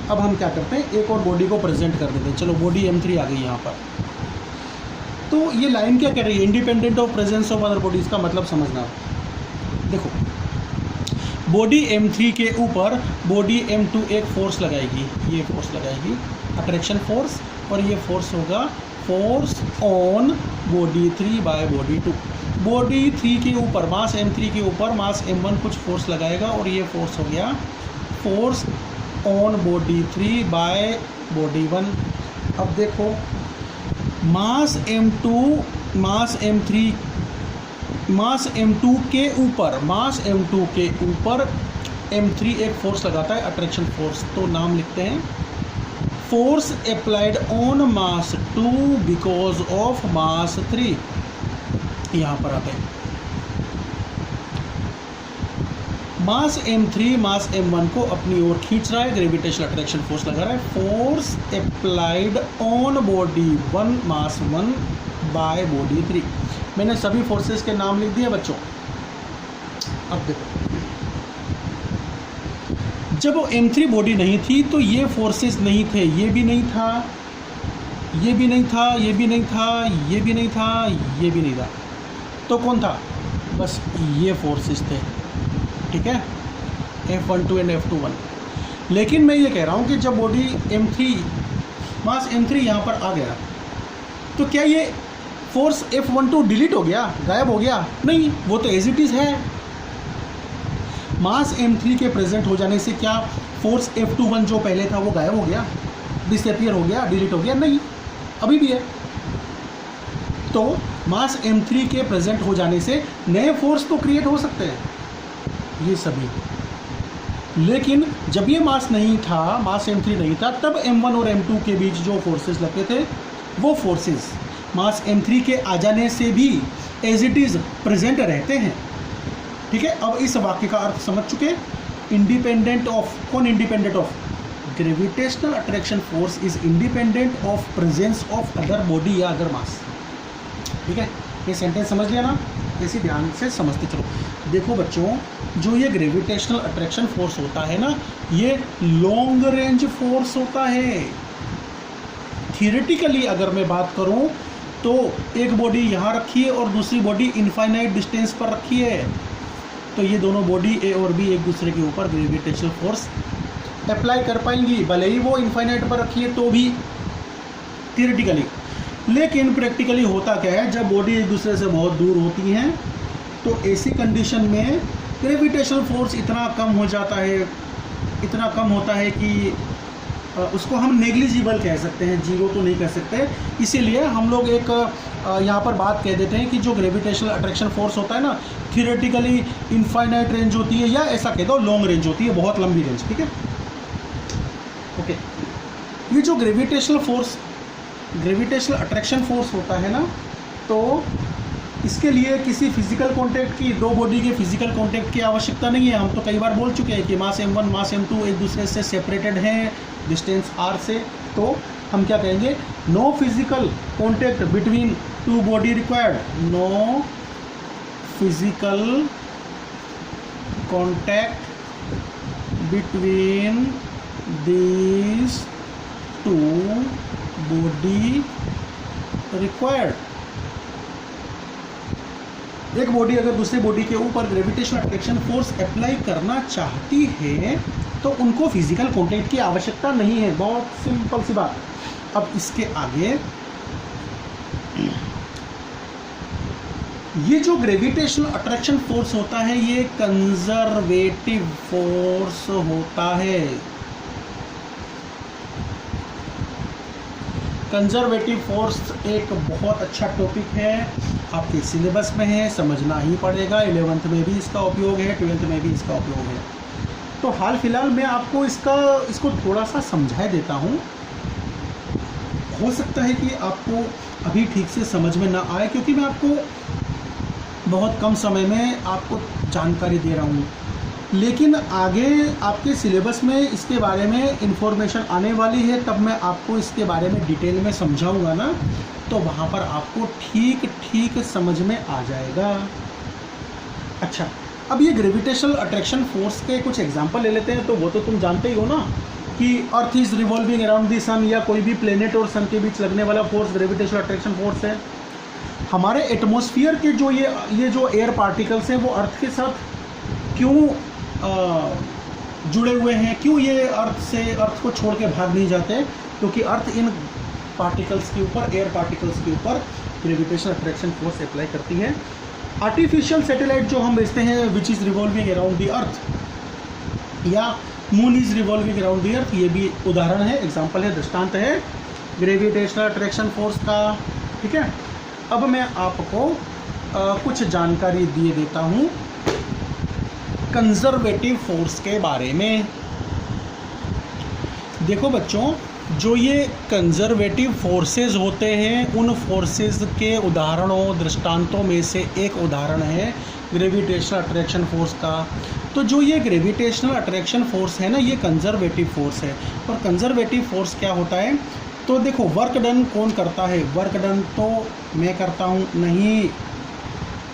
अब हम क्या करते हैं, एक और बॉडी को प्रेजेंट कर देते हैं। चलो बॉडी m3 आ गई यहाँ पर। तो ये लाइन क्या कह रही है? Independent of presence of other bodies का मतलब समझना। देखो बॉडी m3 के ऊपर बॉडी m2 एक फोर्स लगाएगी, ये फोर्स लगाएगी अट्रैक्शन फोर्स, और ये फोर्स होगा force on body 3 by body 2। Body 3 के ऊपर मास m3 के ऊपर मास m1 कुछ फोर्स लगाएगा और ये फोर्स हो गया force on body 3 by body 1। अब देखो मास m2 के ऊपर m3 एक फोर्स लगाता है अट्रैक्शन फोर्स, तो नाम लिखते हैं force applied on mass 2 because of mass 3। यहाँ पर आते हैं मास m3 मास m1 को अपनी ओर खींच रहा है, ग्रेविटेशनल अट्रैक्शन फोर्स लगा रहा है। Force applied on body 1 mass 1 by body 3। मैंने सभी फोर्सेस के नाम लिख दिए बच्चों। अब देखो जब वो m3 बॉडी नहीं थी तो ये फोर्सेस नहीं थे, ये भी नहीं था, ये भी नहीं था, ये भी नहीं था, ये भी नहीं था, ये भी नहीं था, तो कौन था? बस ये फोर्सेस थे, ठीक है, F12 एंड F21। लेकिन मैं ये कह रहा हूँ कि जब बॉडी मास m3 यहाँ पर आ गया तो क्या ये फोर्स F12 डिलीट हो गया, गायब हो गया? नहीं, वो तो एज इट इज़ है। मास m3 के प्रेजेंट हो जाने से क्या फोर्स F21 जो पहले था वो गायब हो गया, डिसअपियर हो गया, डिलीट हो गया? नहीं, अभी भी है। तो मास m3 के प्रेजेंट हो जाने से नए फोर्स तो क्रिएट हो सकते हैं, ये सभी। लेकिन जब ये मास नहीं था, मास m3 नहीं था, तब m1 और m2 के बीच जो फोर्सेस लगते थे वो फोर्सेस मास m3 के आ जाने से भी एज इट इज़ प्रेजेंट रहते हैं, ठीक है। अब इस वाक्य का अर्थ समझ चुके। इंडिपेंडेंट ऑफ, कौन independent of? Gravitational attraction force is independent of presence of other body या अदर मास, ठीक है। ये सेंटेंस समझ लिया ना? इसी ध्यान से समझते चलो। देखो बच्चों, जो ये ग्रेविटेशनल अट्रैक्शन फोर्स होता है ना, ये लॉन्ग रेंज फोर्स होता है। थियोरेटिकली अगर मैं बात करूं तो एक बॉडी यहाँ रखी है और दूसरी बॉडी इनफाइनाइट डिस्टेंस पर रखी है, तो ये दोनों बॉडी ए और बी एक दूसरे के ऊपर ग्रेविटेशनल फोर्स अप्लाई कर पाएंगी, भले ही वो इनफाइनाइट पर रखी है तो भी। थियोरेटिकली। लेकिन प्रैक्टिकली होता क्या है, जब बॉडी एक दूसरे से बहुत दूर होती हैं तो ऐसी कंडीशन में ग्रेविटेशनल फोर्स इतना कम हो जाता है, इतना कम होता है कि उसको हम नेग्लिजिबल कह सकते हैं, जीरो तो नहीं कह सकते। इसीलिए हम लोग एक यहाँ पर बात कह देते हैं कि जो ग्रेविटेशनल अट्रैक्शन फोर्स होता है ना, थियोरेटिकली इनफाइनाइट रेंज होती है, या ऐसा कह दो लॉन्ग रेंज होती है, बहुत लंबी रेंज। ठीक है, ओके। ये जो ग्रेविटेशनल अट्रैक्शन फोर्स होता है ना, तो इसके लिए किसी फिजिकल कांटेक्ट की, दो बॉडी के फिजिकल कांटेक्ट की आवश्यकता नहीं है। हम तो कई बार बोल चुके हैं कि मास m1 मास m2 एक दूसरे से सेपरेटेड हैं डिस्टेंस r से, तो हम क्या कहेंगे, no physical contact between two body required, no physical contact between these two body required. एक बॉडी अगर दूसरी बॉडी के ऊपर ग्रेविटेशनल अट्रैक्शन फोर्स अप्लाई करना चाहती है तो उनको फिजिकल कांटेक्ट की आवश्यकता नहीं है। बहुत सिंपल सी बात। अब इसके आगे ये जो ग्रेविटेशनल अट्रैक्शन फोर्स होता है ये कंजर्वेटिव फोर्स होता है। कंजर्वेटिव फोर्स एक बहुत अच्छा टॉपिक है, आपके सिलेबस में है, समझना ही पड़ेगा। 11th में भी इसका उपयोग है, 12th में भी इसका उपयोग है। तो हाल फिलहाल मैं आपको इसको थोड़ा सा समझा देता हूँ। हो सकता है कि आपको अभी ठीक से समझ में ना आए, क्योंकि मैं आपको बहुत कम समय में आपको जानकारी दे रहा हूँ, लेकिन आगे आपके सिलेबस में इसके बारे में इंफॉर्मेशन आने वाली है, तब मैं आपको इसके बारे में डिटेल में समझाऊंगा ना, तो वहाँ पर आपको ठीक समझ में आ जाएगा। अच्छा, अब ये ग्रेविटेशनल अट्रैक्शन फोर्स के कुछ एग्जांपल ले लेते हैं। तो वो तो तुम जानते ही हो ना कि earth is revolving around the sun, या कोई भी प्लेनेट और सन के बीच लगने वाला फोर्स ग्रेविटेशनल अट्रैक्शन फोर्स है। हमारे एटमॉस्फेयर के जो ये जो एयर पार्टिकल्स हैं वो अर्थ के साथ क्यों जुड़े हुए हैं, क्यों ये अर्थ को छोड़ के भाग नहीं जाते, क्योंकि अर्थ इन पार्टिकल्स के ऊपर, एयर पार्टिकल्स के ऊपर ग्रेविटेशनल अट्रैक्शन फोर्स अप्लाई करती है। आर्टिफिशियल सैटेलाइट जो हम भेजते हैं which is revolving around the earth, या moon is revolving around the earth, ये भी उदाहरण है, एग्जाम्पल है, दृष्टांत है ग्रेविटेशनल अट्रैक्शन फोर्स का। ठीक है, अब मैं आपको कुछ जानकारी दिए देता हूँ कंजर्वेटिव फोर्स के बारे में। देखो बच्चों, जो ये कंजर्वेटिव फोर्सेस होते हैं, उन फोर्सेस के उदाहरणों, दृष्टांतों में से एक उदाहरण है ग्रेविटेशनल अट्रैक्शन फोर्स का। तो जो ये ग्रेविटेशनल अट्रैक्शन फोर्स है ना, ये कंजर्वेटिव फोर्स है। और कंजर्वेटिव फोर्स क्या होता है, तो देखो वर्क डन कौन करता है, वर्क डन तो मैं करता हूँ नहीं,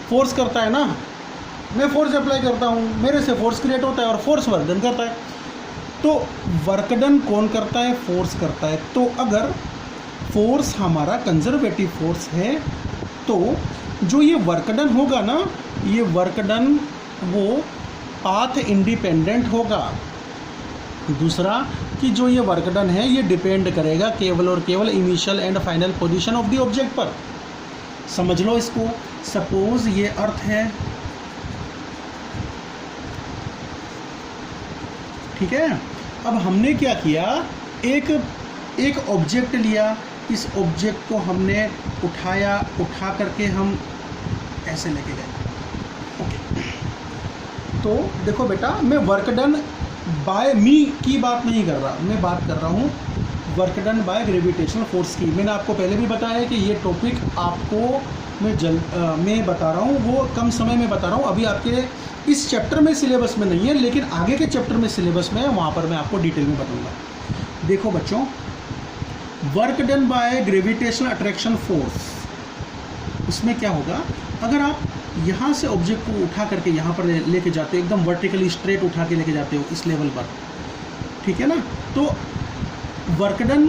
फोर्स करता है ना, मैं फोर्स अप्लाई करता हूँ, मेरे से फोर्स क्रिएट होता है और फोर्स वर्क डन करता है। तो वर्क डन कौन करता है, फोर्स करता है। तो अगर फोर्स हमारा कंजर्वेटिव फोर्स है तो जो ये वर्क डन होगा ना, ये वर्क डन वो पाथ इंडिपेंडेंट होगा। दूसरा कि जो ये वर्क डन है ये डिपेंड करेगा केवल और केवल initial and final position of the object पर। समझ लो इसको। सपोज ये अर्थ है, ठीक है। अब हमने क्या किया, एक ऑब्जेक्ट लिया, इस ऑब्जेक्ट को हमने उठाया, उठा करके हम ऐसे लेके गए। ओके, तो देखो बेटा, मैं वर्क डन बाय मी की बात नहीं कर रहा, मैं बात कर रहा हूँ work done by gravitational force की। मैंने आपको पहले भी बताया है कि ये टॉपिक आपको मैं बता रहा हूँ, वो कम समय में बता रहा हूँ। अभी आपके इस चैप्टर में सिलेबस में नहीं है, लेकिन आगे के चैप्टर में सिलेबस में है, वहाँ पर मैं आपको डिटेल में बताऊँगा। देखो बच्चों, work done by gravitational attraction force, उसमें क्या होगा, अगर आप यहाँ से ऑब्जेक्ट को उठा करके यहाँ पर लेके जाते हो, एकदम वर्टिकली स्ट्रेट उठा के लेके जाते हो इस लेवल पर, ठीक है ना, तो वर्क डन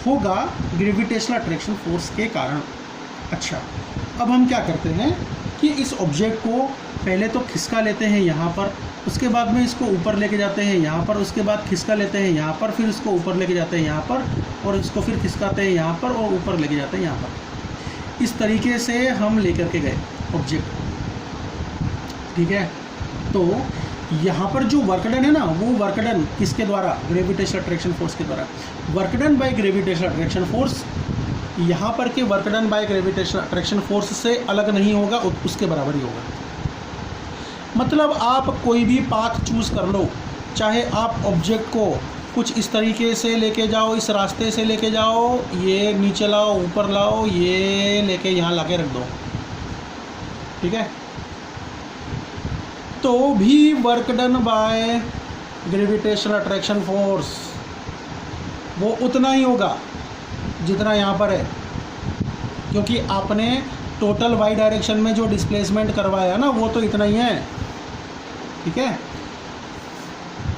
होगा ग्रेविटेशनल अट्रैक्शन फोर्स के कारण। अच्छा, अब हम क्या करते हैं कि इस ऑब्जेक्ट को पहले तो खिसका लेते हैं यहाँ पर, उसके बाद में इसको ऊपर लेके जाते हैं यहाँ पर, उसके बाद खिसका लेते हैं यहाँ पर, फिर इसको ऊपर लेके जाते हैं यहाँ पर, और इसको फिर खिसकाते हैं यहाँ पर और ऊपर लेके जाते हैं यहाँ पर। इस तरीके से हम लेकर के गए ऑब्जेक्ट, ठीक है। तो यहाँ पर जो वर्क डन है ना, वो वर्क डन किसके द्वारा? ग्रेविटेशनल अट्रैक्शन फोर्स के द्वारा। Work done by gravitational attraction force, यहाँ पर के work done by gravitational attraction force से अलग नहीं होगा, उसके बराबर ही होगा। मतलब आप कोई भी पाथ चूज़ कर लो, चाहे आप ऑब्जेक्ट को कुछ इस तरीके से लेके जाओ, इस रास्ते से लेके जाओ, ये नीचे लाओ, ऊपर लाओ, ये लेके यहाँ लाके रख दो, ठीक है, तो भी work done by gravitational attraction force वो उतना ही होगा जितना यहाँ पर है, क्योंकि आपने टोटल वाई डायरेक्शन में जो डिस्प्लेसमेंट करवाया ना, वो तो इतना ही है, ठीक है।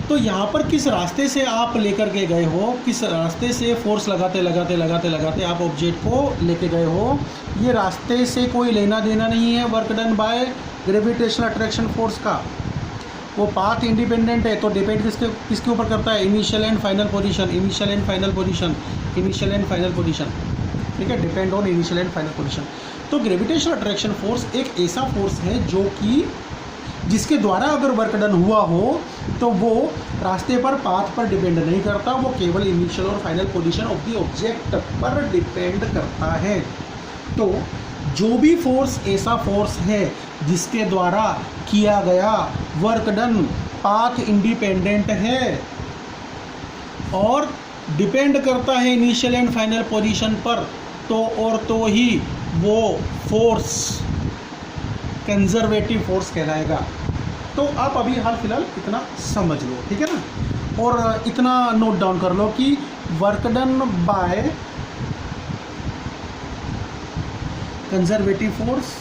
तो यहाँ पर किस रास्ते से आप लेकर के गए हो, किस रास्ते से फोर्स लगाते लगाते लगाते लगाते आप ऑब्जेक्ट को लेके गए हो, ये रास्ते से कोई लेना देना नहीं है work done by gravitational attraction force का। वो पाथ इंडिपेंडेंट है, तो डिपेंड किसके ऊपर करता है? Initial and final position, initial and final position, initial and final position, ठीक है, depend on initial and final position. तो ग्रेविटेशनल अट्रैक्शन फोर्स एक ऐसा फोर्स है जो कि जिसके द्वारा अगर वर्क डन हुआ हो तो वो रास्ते पर, पाथ पर डिपेंड नहीं करता, वो केवल इनिशियल और final position of the object पर डिपेंड करता है। तो जो भी फोर्स ऐसा फोर्स है जिसके द्वारा किया गया वर्क डन पाथ इंडिपेंडेंट है और डिपेंड करता है इनिशियल एंड फाइनल पोजीशन पर, तो ही वो फोर्स कंजर्वेटिव फोर्स कहलाएगा। तो आप अभी हाल फिलहाल इतना समझ लो, ठीक है ना, और इतना नोट डाउन कर लो कि work done by conservative force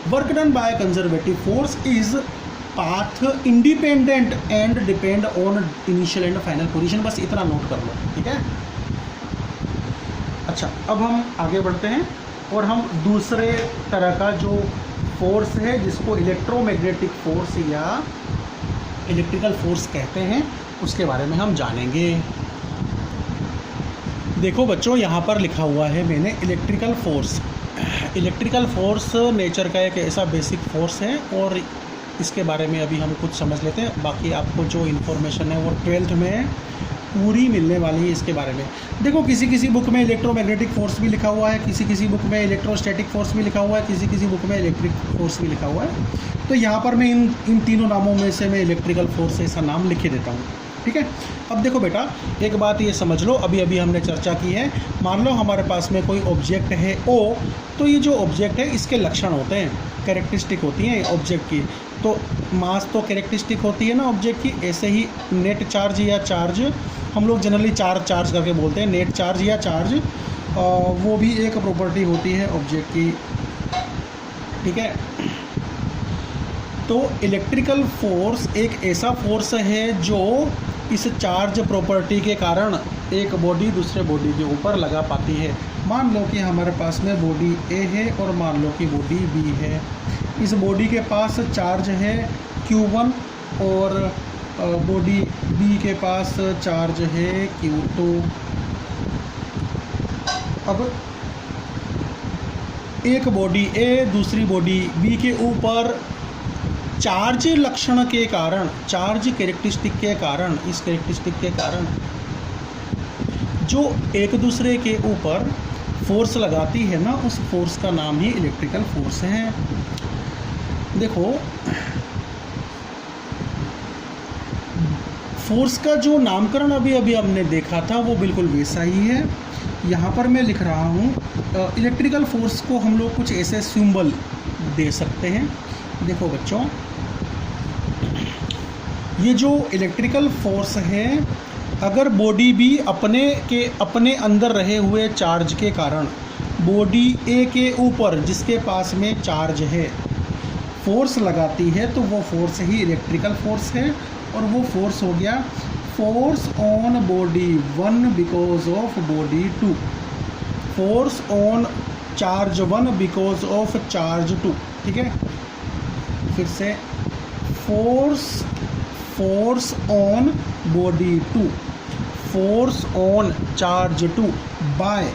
work done by conservative force is path independent and depend on initial and final position. बस इतना नोट कर लो, ठीक है। अच्छा, अब हम आगे बढ़ते हैं और हम दूसरे तरह का जो फोर्स है जिसको इलेक्ट्रोमैग्नेटिक फोर्स या इलेक्ट्रिकल फोर्स कहते हैं, उसके बारे में हम जानेंगे। देखो बच्चों, यहाँ पर लिखा हुआ है मैंने electrical force. Electrical force nature का एक ऐसा बेसिक फोर्स है और इसके बारे में अभी हम कुछ समझ लेते हैं। बाकी आपको जो इन्फॉर्मेशन है वो 12th में पूरी मिलने वाली है इसके बारे में। देखो, किसी किसी बुक में इलेक्ट्रोमैग्नेटिक फोर्स भी लिखा हुआ है, किसी किसी बुक में इलेक्ट्रोस्टैटिक फोर्स भी लिखा हुआ है, किसी किसी बुक में इलेक्ट्रिक फोर्स भी लिखा हुआ है। तो यहाँ पर मैं इन तीनों नामों में से मैं इलेक्ट्रिकल फोर्स ऐसा नाम लिख देता हूँ, ठीक है। अब देखो बेटा, एक बात ये समझ लो, अभी अभी हमने चर्चा की है। मान लो हमारे पास में कोई ऑब्जेक्ट है O, तो ये जो ऑब्जेक्ट है इसके लक्षण होते हैं, कैरेक्टरिस्टिक होती हैं ऑब्जेक्ट की। तो मास तो कैरेक्टरिस्टिक होती है ना ऑब्जेक्ट की, ऐसे ही नेट चार्ज या चार्ज, हम लोग जनरली चार्ज करके बोलते हैं, नेट चार्ज या चार्ज, वो भी एक प्रॉपर्टी होती है ऑब्जेक्ट की, ठीक है। तो इलेक्ट्रिकल फोर्स एक ऐसा फोर्स है जो इस चार्ज प्रॉपर्टी के कारण एक बॉडी दूसरे बॉडी के ऊपर लगा पाती है। मान लो कि हमारे पास में बॉडी A है और मान लो कि बॉडी B है। इस बॉडी के पास चार्ज है Q1 और बॉडी B के पास चार्ज है Q2। अब एक बॉडी A दूसरी बॉडी B के ऊपर चार्ज लक्षण के कारण, चार्ज कैरेक्टरिस्टिक के कारण, इस कैरेक्टरिस्टिक के कारण जो एक दूसरे के ऊपर फोर्स लगाती है ना, उस फोर्स का नाम ही इलेक्ट्रिकल फोर्स है। देखो, फोर्स का जो नामकरण अभी अभी हमने देखा था वो बिल्कुल वैसा ही है। यहाँ पर मैं लिख रहा हूँ, इलेक्ट्रिकल फोर्स को हम लोग कुछ ऐसे सिंबल दे सकते हैं। देखो बच्चों, ये जो इलेक्ट्रिकल फोर्स है, अगर बॉडी भी अपने अंदर रहे हुए चार्ज के कारण बॉडी A के ऊपर जिसके पास में चार्ज है फोर्स लगाती है, तो वो फोर्स ही इलेक्ट्रिकल फोर्स है। और वो फोर्स हो गया force on body 1 because of body 2, force on charge 1 because of charge 2। ठीक है, फिर से force on body 2, force on charge 2 by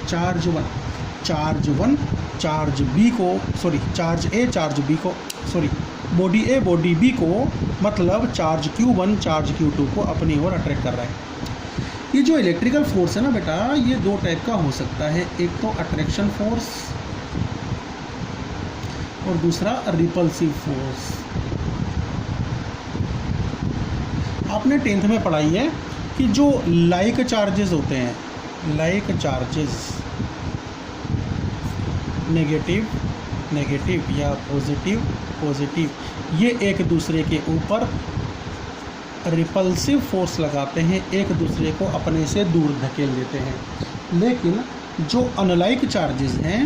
charge 1, charge B को sorry charge A charge B को sorry body A body B को, मतलब चार्ज Q1 चार्ज Q2 को अपनी ओर अट्रैक्ट कर रहा है। ये जो इलेक्ट्रिकल फोर्स है ना बेटा, ये दो टाइप का हो सकता है, एक तो अट्रैक्शन फोर्स और दूसरा रिपल्सिव फोर्स। आपने 10th में पढ़ाई है कि जो लाइक चार्जेस होते हैं, लाइक चार्जेस नेगेटिव या पॉजिटिव, ये एक दूसरे के ऊपर रिपल्सिव फोर्स लगाते हैं, एक दूसरे को अपने से दूर धकेल देते हैं। लेकिन जो अनलाइक चार्जेस हैं,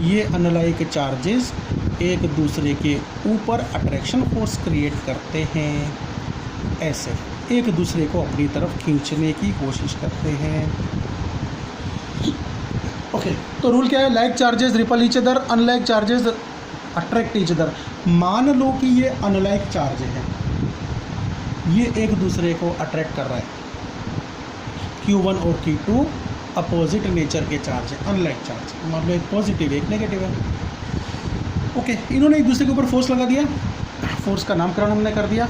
ये अनलाइक चार्जेस एक दूसरे के ऊपर अट्रैक्शन फोर्स क्रिएट करते हैं, ऐसे एक दूसरे को अपनी तरफ खींचने की कोशिश करते हैं। ओके, तो रूल क्या है? Like charges ripple each other, unlike charges attract each other. मान लो कि ये अनलाइक चार्ज है, ये एक दूसरे को अट्रैक्ट कर रहा है, Q1 और Q2 अपोजिट नेचर के चार्ज है, अनलाइक चार्ज। मान लो एक पॉजिटिव एक नेगेटिव है। ओके, इन्होंने एक दूसरे के ऊपर फोर्स लगा दिया, फोर्स का नामकरण हमने कर दिया।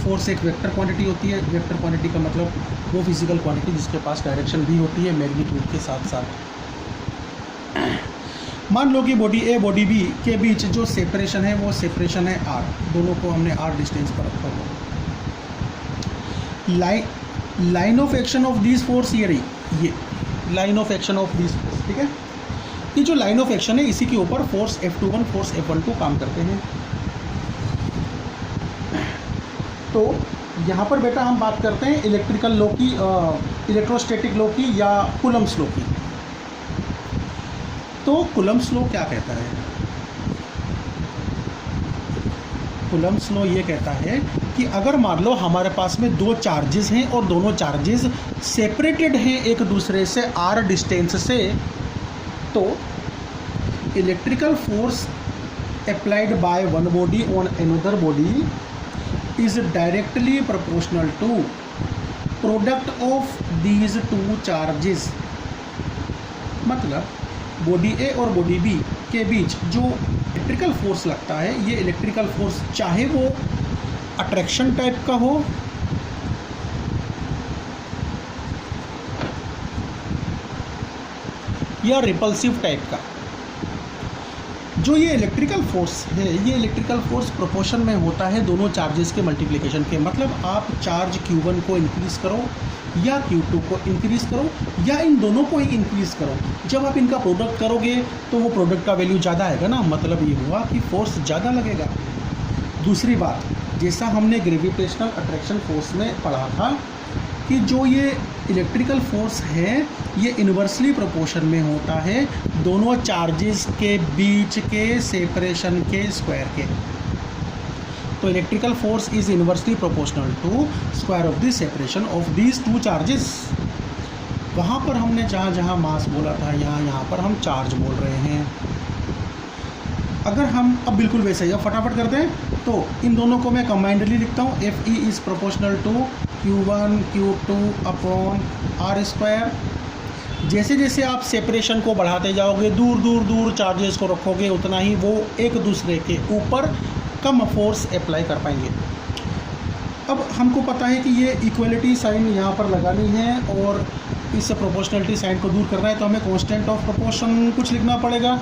फोर्स एक वेक्टर क्वांटिटी होती है, वेक्टर क्वांटिटी का मतलब वो फिजिकल क्वांटिटी जिसके पास डायरेक्शन भी होती है मैग्नीट्यूड के साथ साथ। मान लो कि बॉडी ए बॉडी बी के बीच जो सेपरेशन है वो सेपरेशन है r, दोनों को हमने r डिस्टेंस पर रखा हुआ। Line of action of this force ये रही, ये line of action of this force. ठीक है, ये जो लाइन ऑफ एक्शन है इसी के ऊपर फोर्स F21 फोर्स F12 काम करते हैं। तो यहाँ पर बेटा हम बात करते हैं इलेक्ट्रिकल लॉ की, इलेक्ट्रोस्टैटिक लॉ की या कूलम्ब्स लॉ की। तो कूलम्ब्स लॉ क्या कहता है? कूलम्ब्स लॉ ये कहता है कि अगर मान लो हमारे पास में दो चार्जेस हैं और दोनों चार्जेस सेपरेटेड हैं एक दूसरे से r डिस्टेंस से, तो electrical force applied by one body on another body is directly proportional to product of these two charges. मतलब बॉडी ए और बॉडी बी के बीच जो इलेक्ट्रिकल फोर्स लगता है, ये इलेक्ट्रिकल फोर्स चाहे वो अट्रैक्शन टाइप का हो या रिपल्सिव टाइप का, जो ये इलेक्ट्रिकल फोर्स है, ये इलेक्ट्रिकल फोर्स प्रोपोर्शन में होता है दोनों चार्जेस के मल्टीप्लिकेशन के। मतलब आप चार्ज Q1 को इंक्रीज़ करो या Q2 को इंक्रीज़ करो या इन दोनों को ही इंक्रीज़ करो, जब आप इनका प्रोडक्ट करोगे तो वो प्रोडक्ट का वैल्यू ज़्यादा आएगा ना, मतलब ये हुआ कि फोर्स ज़्यादा लगेगा। दूसरी बात, जैसा हमने ग्रेविटेशनल अट्रैक्शन फोर्स में पढ़ा था कि जो ये इलेक्ट्रिकल फोर्स है ये इन्वर्सली प्रोपोर्शन में होता है दोनों चार्जेस के बीच के सेपरेशन के स्क्वायर के। तो electrical force is inversely proportional to square of the separation of these two charges. वहाँ पर हमने जहाँ जहाँ मास बोला था, यहाँ पर हम चार्ज बोल रहे हैं। अगर हम अब बिल्कुल वैसे ही अब फटाफट करते हैं, तो इन दोनों को मैं कंबाइंडली लिखता हूँ। F E is proportional to Q1 Q2 upon R square. जैसे जैसे आप सेपरेशन को बढ़ाते जाओगे, दूर दूर दूर चार्जेस को रखोगे, उतना ही वो एक दूसरे के ऊपर कम फोर्स अप्लाई कर पाएंगे। अब हमको पता है कि ये इक्वलिटी साइन यहाँ पर लगानी है और इस प्रोपोर्शनलिटी साइन को दूर करना है, तो हमें कांस्टेंट ऑफ प्रोपोर्शन कुछ लिखना पड़ेगा।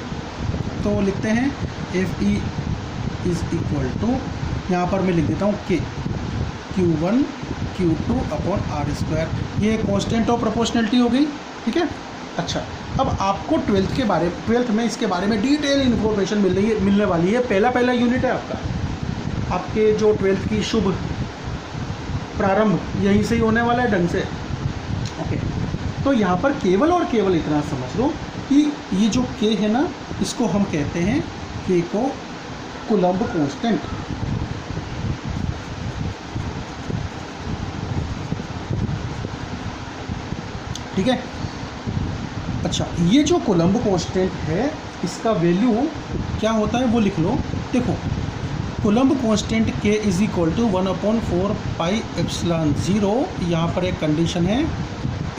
तो लिखते हैं F E is equal to, यहाँ पर मैं लिख देता हूँ के Q1 Q2 upon R square. ये कांस्टेंट ऑफ प्रोपोर्शनलिटी हो गई, ठीक है। अच्छा, अब आपको ट्वेल्थ में इसके बारे में डिटेल इन्फॉर्मेशन मिलने वाली है। पहला यूनिट है आपका, आपके जो ट्वेल्थ की शुभ प्रारंभ यहीं से ही होने वाला है ढंग से। ओके, तो यहाँ पर केवल और केवल इतना समझ लो कि ये जो के है ना, इसको हम कहते हैं के को कूलम्ब कांस्टेंट। ठीक है। अच्छा, ये जो कोलम्ब कांस्टेंट है इसका वैल्यू क्या होता है वो लिख लो। देखो, Coulomb constant K is equal to 1/4 pi epsilon 0। यहाँ पर एक कंडीशन है,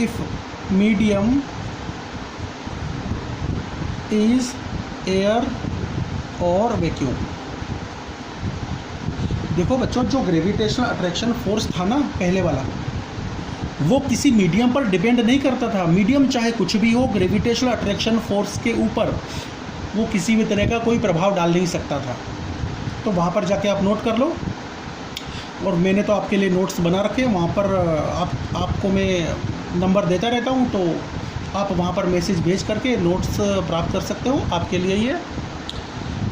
इफ़ मीडियम इज एयर और वैक्यूम। देखो बच्चों, जो ग्रेविटेशनल अट्रैक्शन फोर्स था ना पहले वाला, वो किसी मीडियम पर डिपेंड नहीं करता था। मीडियम चाहे कुछ भी हो, ग्रेविटेशनल अट्रैक्शन फोर्स के ऊपर वो किसी भी तरह का कोई प्रभाव डाल नहीं सकता था। तो वहाँ पर जाके आप नोट कर लो, और मैंने तो आपके लिए नोट्स बना रखे हैं। वहाँ पर आपको मैं नंबर देता रहता हूँ, तो आप वहाँ पर मैसेज भेज करके नोट्स प्राप्त कर सकते हो, आपके लिए ये।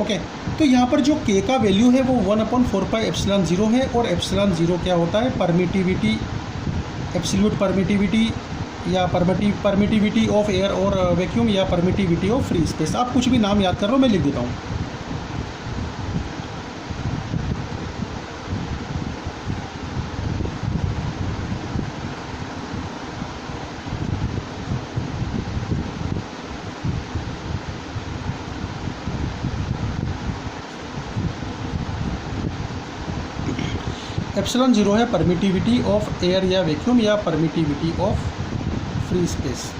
ओके, तो यहाँ पर जो K का वैल्यू है वो 1/4 पाई एप्सिलॉन 0 है, और एप्सिलॉन 0 क्या होता है? परमिटिविटी, एब्सोल्यूट परमिटिविटी, या परमिटिविटी ऑफ एयर और वैक्यूम, या परमिटिविटी ऑफ फ्री स्पेस। आप कुछ भी नाम याद कर लो, मैं लिख देता हूँ। एप्सिलॉन 0 है परमिटिविटी ऑफ एयर या वैक्यूम, या परमिटिविटी ऑफ फ्री स्पेस।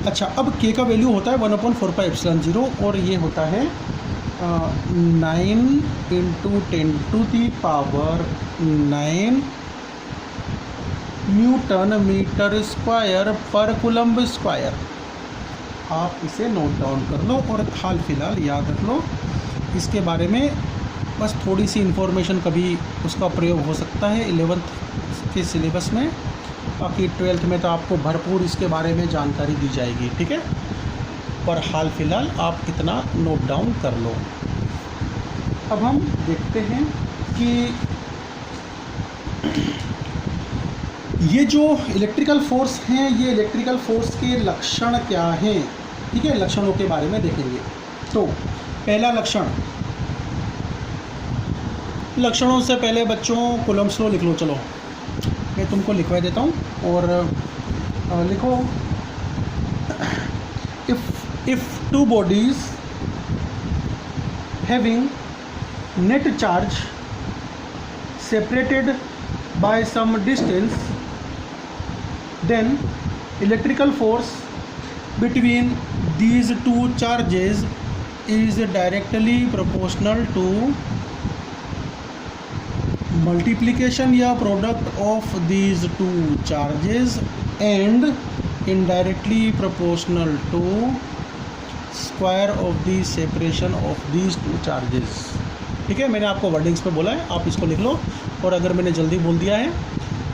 अच्छा, अब K का वैल्यू होता है 1/4 पाई एप्सिलॉन 0, और ये होता है 9 × 10⁹ न्यूटन मीटर स्क्वायर पर कूलम्ब स्क्वायर। आप इसे नोट डाउन कर लो और हाल फिलहाल याद रख लो। इसके बारे में बस थोड़ी सी इन्फॉर्मेशन कभी उसका प्रयोग हो सकता है 11th के सिलेबस में, बाकी 12th में तो आपको भरपूर इसके बारे में जानकारी दी जाएगी, ठीक है। पर हाल फिलहाल आप इतना नोट डाउन कर लो। अब हम देखते हैं कि ये जो इलेक्ट्रिकल फोर्स हैं, ये इलेक्ट्रिकल फोर्स के लक्षण क्या हैं, ठीक है। लक्षणों के बारे में देखेंगे। तो पहला लक्षण, लक्षणों से पहले बच्चों कूलम्ब्स लॉ लिख लो। चलो मैं तुमको लिखवा देता हूँ, और लिखो, if two bodies having net charge separated by some distance, then electrical force between these two charges is directly proportional to multiplication या product of these two charges and indirectly proportional to square of the separation of these two charges। ठीक है, मैंने आपको वर्डिंग्स पे बोला है, आप इसको लिख लो, और अगर मैंने जल्दी बोल दिया है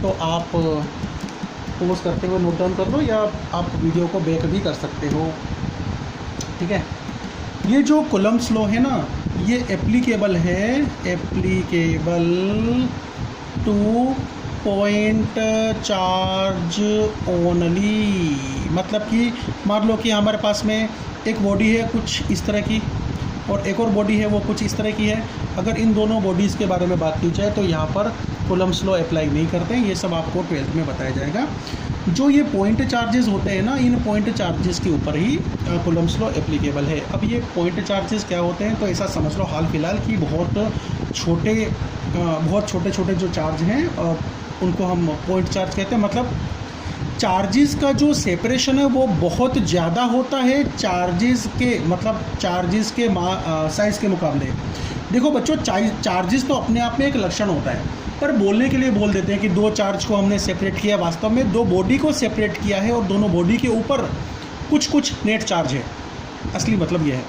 तो आप पॉज करते हुए नोट डाउन कर लो, या आप वीडियो को बैक भी कर सकते हो, ठीक है। ये जो कूलम्ब्स लॉ है ना, ये एप्लीकेबल है, applicable two point charge only. मतलब कि मान लो कि हमारे पास में एक बॉडी है कुछ इस तरह की, और एक और बॉडी है वो कुछ इस तरह की है। अगर इन दोनों बॉडीज़ के बारे में बात की जाए तो यहाँ पर कूलम्ब्स लॉ अप्लाई नहीं करते हैं। ये सब आपको 12th में बताया जाएगा। जो ये पॉइंट चार्जेस होते हैं ना, इन पॉइंट चार्जेस के ऊपर ही कूलम्ब्स लॉ एप्लीकेबल है। अब ये पॉइंट चार्जेस क्या होते हैं, तो ऐसा समझ लो हाल फिलहाल कि बहुत छोटे छोटे जो चार्ज हैं उनको हम पॉइंट चार्ज कहते हैं। मतलब चार्जेस का जो सेपरेशन है वो बहुत ज़्यादा होता है चार्जेस के, मतलब चार्जेस के साइज़ के मुकाबले। देखो बच्चों, चार्जेस तो अपने आप में एक लक्षण होता है, पर बोलने के लिए बोल देते हैं कि दो चार्ज को हमने सेपरेट किया। वास्तव में दो बॉडी को सेपरेट किया है, और दोनों बॉडी के ऊपर कुछ नेट चार्ज है। असली मतलब ये है।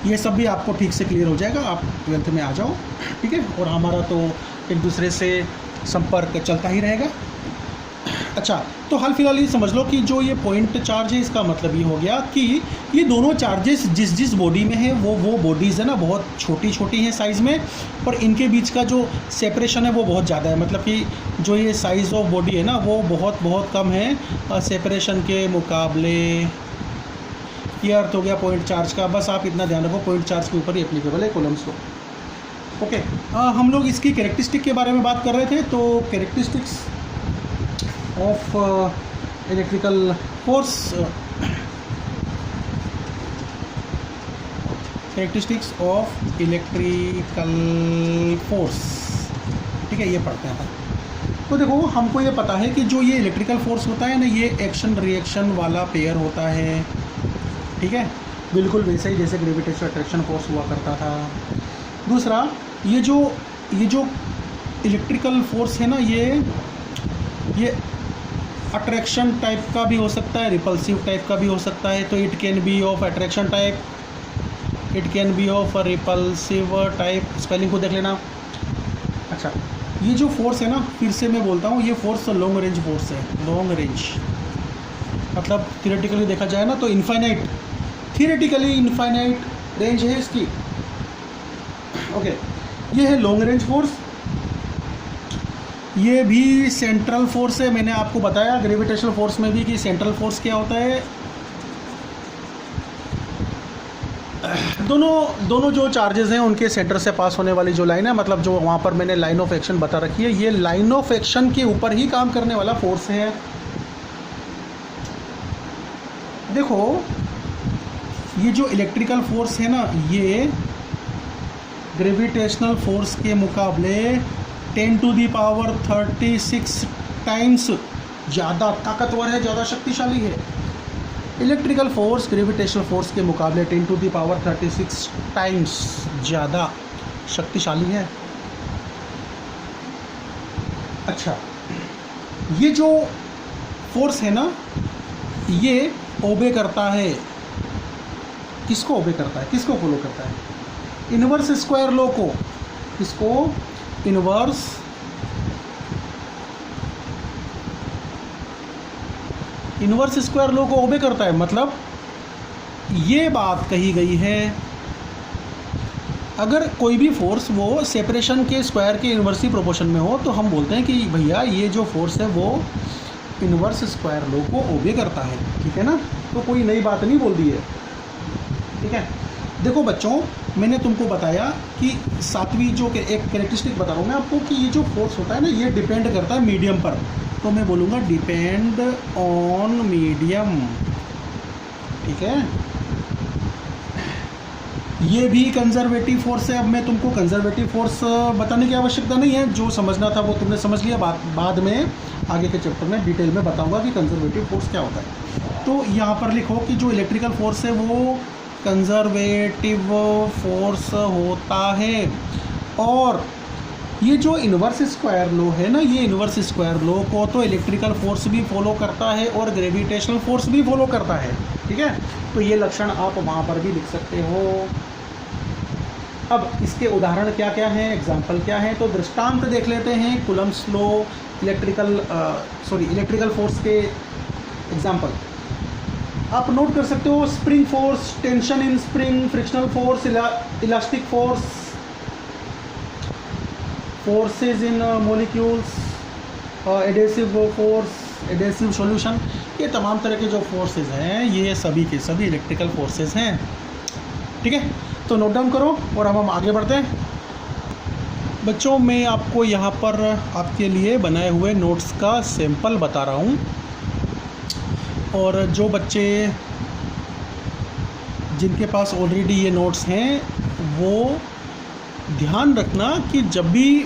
ये सब भी आपको ठीक से क्लियर हो जाएगा, आप 12th में आ जाओ, ठीक है। और हमारा तो एक दूसरे से संपर्क चलता ही रहेगा। अच्छा, तो हाल फिलहाल ये समझ लो कि जो ये पॉइंट चार्ज है, इसका मतलब ये हो गया कि ये दोनों चार्जेस जिस बॉडी में है वो बॉडीज़ है ना, बहुत छोटी छोटी हैं साइज़ में, और इनके बीच का जो सेपरेशन है वो बहुत ज़्यादा है। मतलब कि जो ये साइज़ ऑफ बॉडी है ना, वो बहुत कम है सेपरेशन के मुकाबले। ये अर्थ हो गया पॉइंट चार्ज का। बस आप इतना ध्यान रखो, पॉइंट चार्ज के ऊपर ही एप्लीकेबल है कूलम्ब्स लॉ। ओके, हम लोग इसकी कैरेक्टरिस्टिक के बारे में बात कर रहे थे। तो characteristics of electrical force, characteristics of electrical force, ठीक है, ये पढ़ते हैं। तो देखो हमको ये पता है कि जो ये इलेक्ट्रिकल फोर्स होता है ना, ये एक्शन रिएक्शन वाला पेयर होता है, ठीक है, बिल्कुल वैसे ही जैसे ग्रेविटेशनल अट्रैक्शन फोर्स हुआ करता था। दूसरा, ये जो इलेक्ट्रिकल फोर्स है ना, ये अट्रैक्शन टाइप का भी हो सकता है, रिपल्सिव टाइप का भी हो सकता है। तो it can be of attraction type, it can be of repulsive type. Spelling को देख लेना। अच्छा, ये जो फोर्स है ना, फिर से मैं बोलता हूँ, ये फोर्स लॉन्ग रेंज फोर्स है। लॉन्ग रेंज मतलब थियोरेटिकली देखा जाए ना तो इनफाइनाइट, थियोरेटिकली इनफाइनाइट रेंज है इसकी। ओके, ये है लॉन्ग रेंज फोर्स। ये भी सेंट्रल फोर्स है। मैंने आपको बताया ग्रेविटेशनल फोर्स में भी कि सेंट्रल फोर्स क्या होता है। दोनों जो चार्जेस हैं उनके सेंटर से पास होने वाली जो लाइन है, मतलब जो वहाँ पर मैंने लाइन ऑफ एक्शन बता रखी है, ये लाइन ऑफ एक्शन के ऊपर ही काम करने वाला फोर्स है। देखो ये जो इलेक्ट्रिकल फोर्स है ना, ये ग्रेविटेशनल फोर्स के मुकाबले 10⁻36 टाइम्स ज़्यादा ताकतवर है, ज़्यादा शक्तिशाली है। इलेक्ट्रिकल फोर्स ग्रेविटेशनल फोर्स के मुकाबले 10⁻36 टाइम्स ज़्यादा शक्तिशाली है। अच्छा, ये जो फोर्स है ना, ये ओबे करता है। किसको ओबे करता है, किसको फॉलो करता है? इनवर्स स्क्वायर लॉ को। किसको? इनवर्स स्क्वायर लॉ को ओबे करता है। मतलब ये बात कही गई है, अगर कोई भी फोर्स वो सेपरेशन के स्क्वायर के इनवर्सली प्रोपोर्शन में हो तो हम बोलते हैं कि भैया ये जो फोर्स है वो इनवर्स स्क्वायर लॉ को ओबे करता है। ठीक है ना, तो कोई नई बात नहीं बोल दी है। ठीक है, देखो बच्चों, मैंने तुमको बताया कि सातवीं जो एक कैरेक्टरिस्टिक बता रहा हूँ मैं आपको कि ये जो फोर्स होता है ना, ये डिपेंड करता है मीडियम पर। तो मैं बोलूँगा डिपेंड ऑन मीडियम। ठीक है, ये भी कंजर्वेटिव फोर्स है। अब मैं तुमको कंजर्वेटिव फोर्स बताने की आवश्यकता नहीं है, जो समझना था वो तुमने समझ लिया। बाद में आगे के चैप्टर में डिटेल में बताऊंगा कि कंजर्वेटिव फोर्स क्या होता है। तो यहाँ पर लिखो कि जो इलेक्ट्रिकल फोर्स है वो कंजर्वेटिव फोर्स होता है। और ये जो इन्वर्स स्क्वायर लॉ है ना, ये इन्वर्स स्क्वायर लॉ को तो इलेक्ट्रिकल फोर्स भी फॉलो करता है और ग्रेविटेशनल फोर्स भी फॉलो करता है। ठीक है, तो ये लक्षण आप वहाँ पर भी लिख सकते हो। अब इसके उदाहरण क्या क्या हैं, एग्जाम्पल क्या है, तो दृष्टांत देख लेते हैं। कूलम्स लॉ, इलेक्ट्रिकल फोर्स के एग्जाम्पल आप नोट कर सकते हो। Spring force, tension in spring, frictional force, elastic force, forces in molecules, adhesive force, adhesive solution, ये तमाम तरह के जो फोर्सेज हैं ये सभी के सभी इलेक्ट्रिकल फोर्सेज हैं। ठीक है, तो नोट डाउन करो और अब हम आगे बढ़ते हैं। बच्चों, मैं आपको यहाँ पर आपके लिए बनाए हुए नोट्स का सैंपल बता रहा हूँ। और जो बच्चे जिनके पास ऑलरेडी ये नोट्स हैं वो ध्यान रखना कि जब भी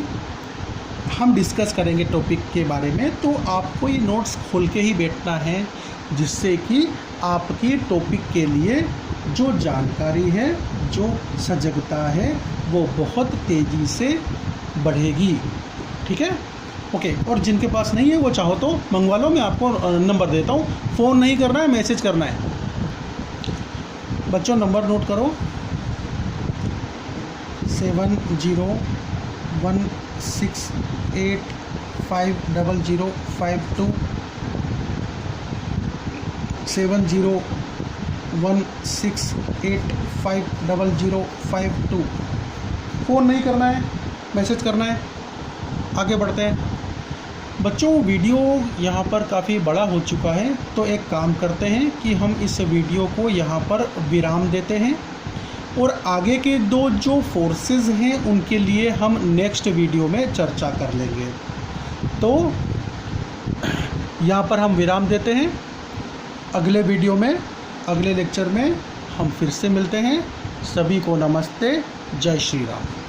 हम डिस्कस करेंगे टॉपिक के बारे में तो आपको ये नोट्स खोल के ही बैठना है, जिससे कि आपकी टॉपिक के लिए जो जानकारी है, जो सजगता है, वो बहुत तेज़ी से बढ़ेगी। ठीक है, ओके। और जिनके पास नहीं है वो चाहो तो मंगवा लो, मैं आपको नंबर देता हूँ। फ़ोन नहीं करना है, मैसेज करना है। बच्चों नंबर नोट करो, 7016850052, 7016850052। फ़ोन नहीं करना है, मैसेज करना है। आगे बढ़ते हैं बच्चों। वीडियो यहाँ पर काफ़ी बड़ा हो चुका है, तो एक काम करते हैं कि हम इस वीडियो को यहाँ पर विराम देते हैं और आगे के दो जो फोर्सेस हैं उनके लिए हम नेक्स्ट वीडियो में चर्चा कर लेंगे। तो यहाँ पर हम विराम देते हैं। अगले वीडियो में, अगले लेक्चर में हम फिर से मिलते हैं। सभी को नमस्ते, जय श्री राम।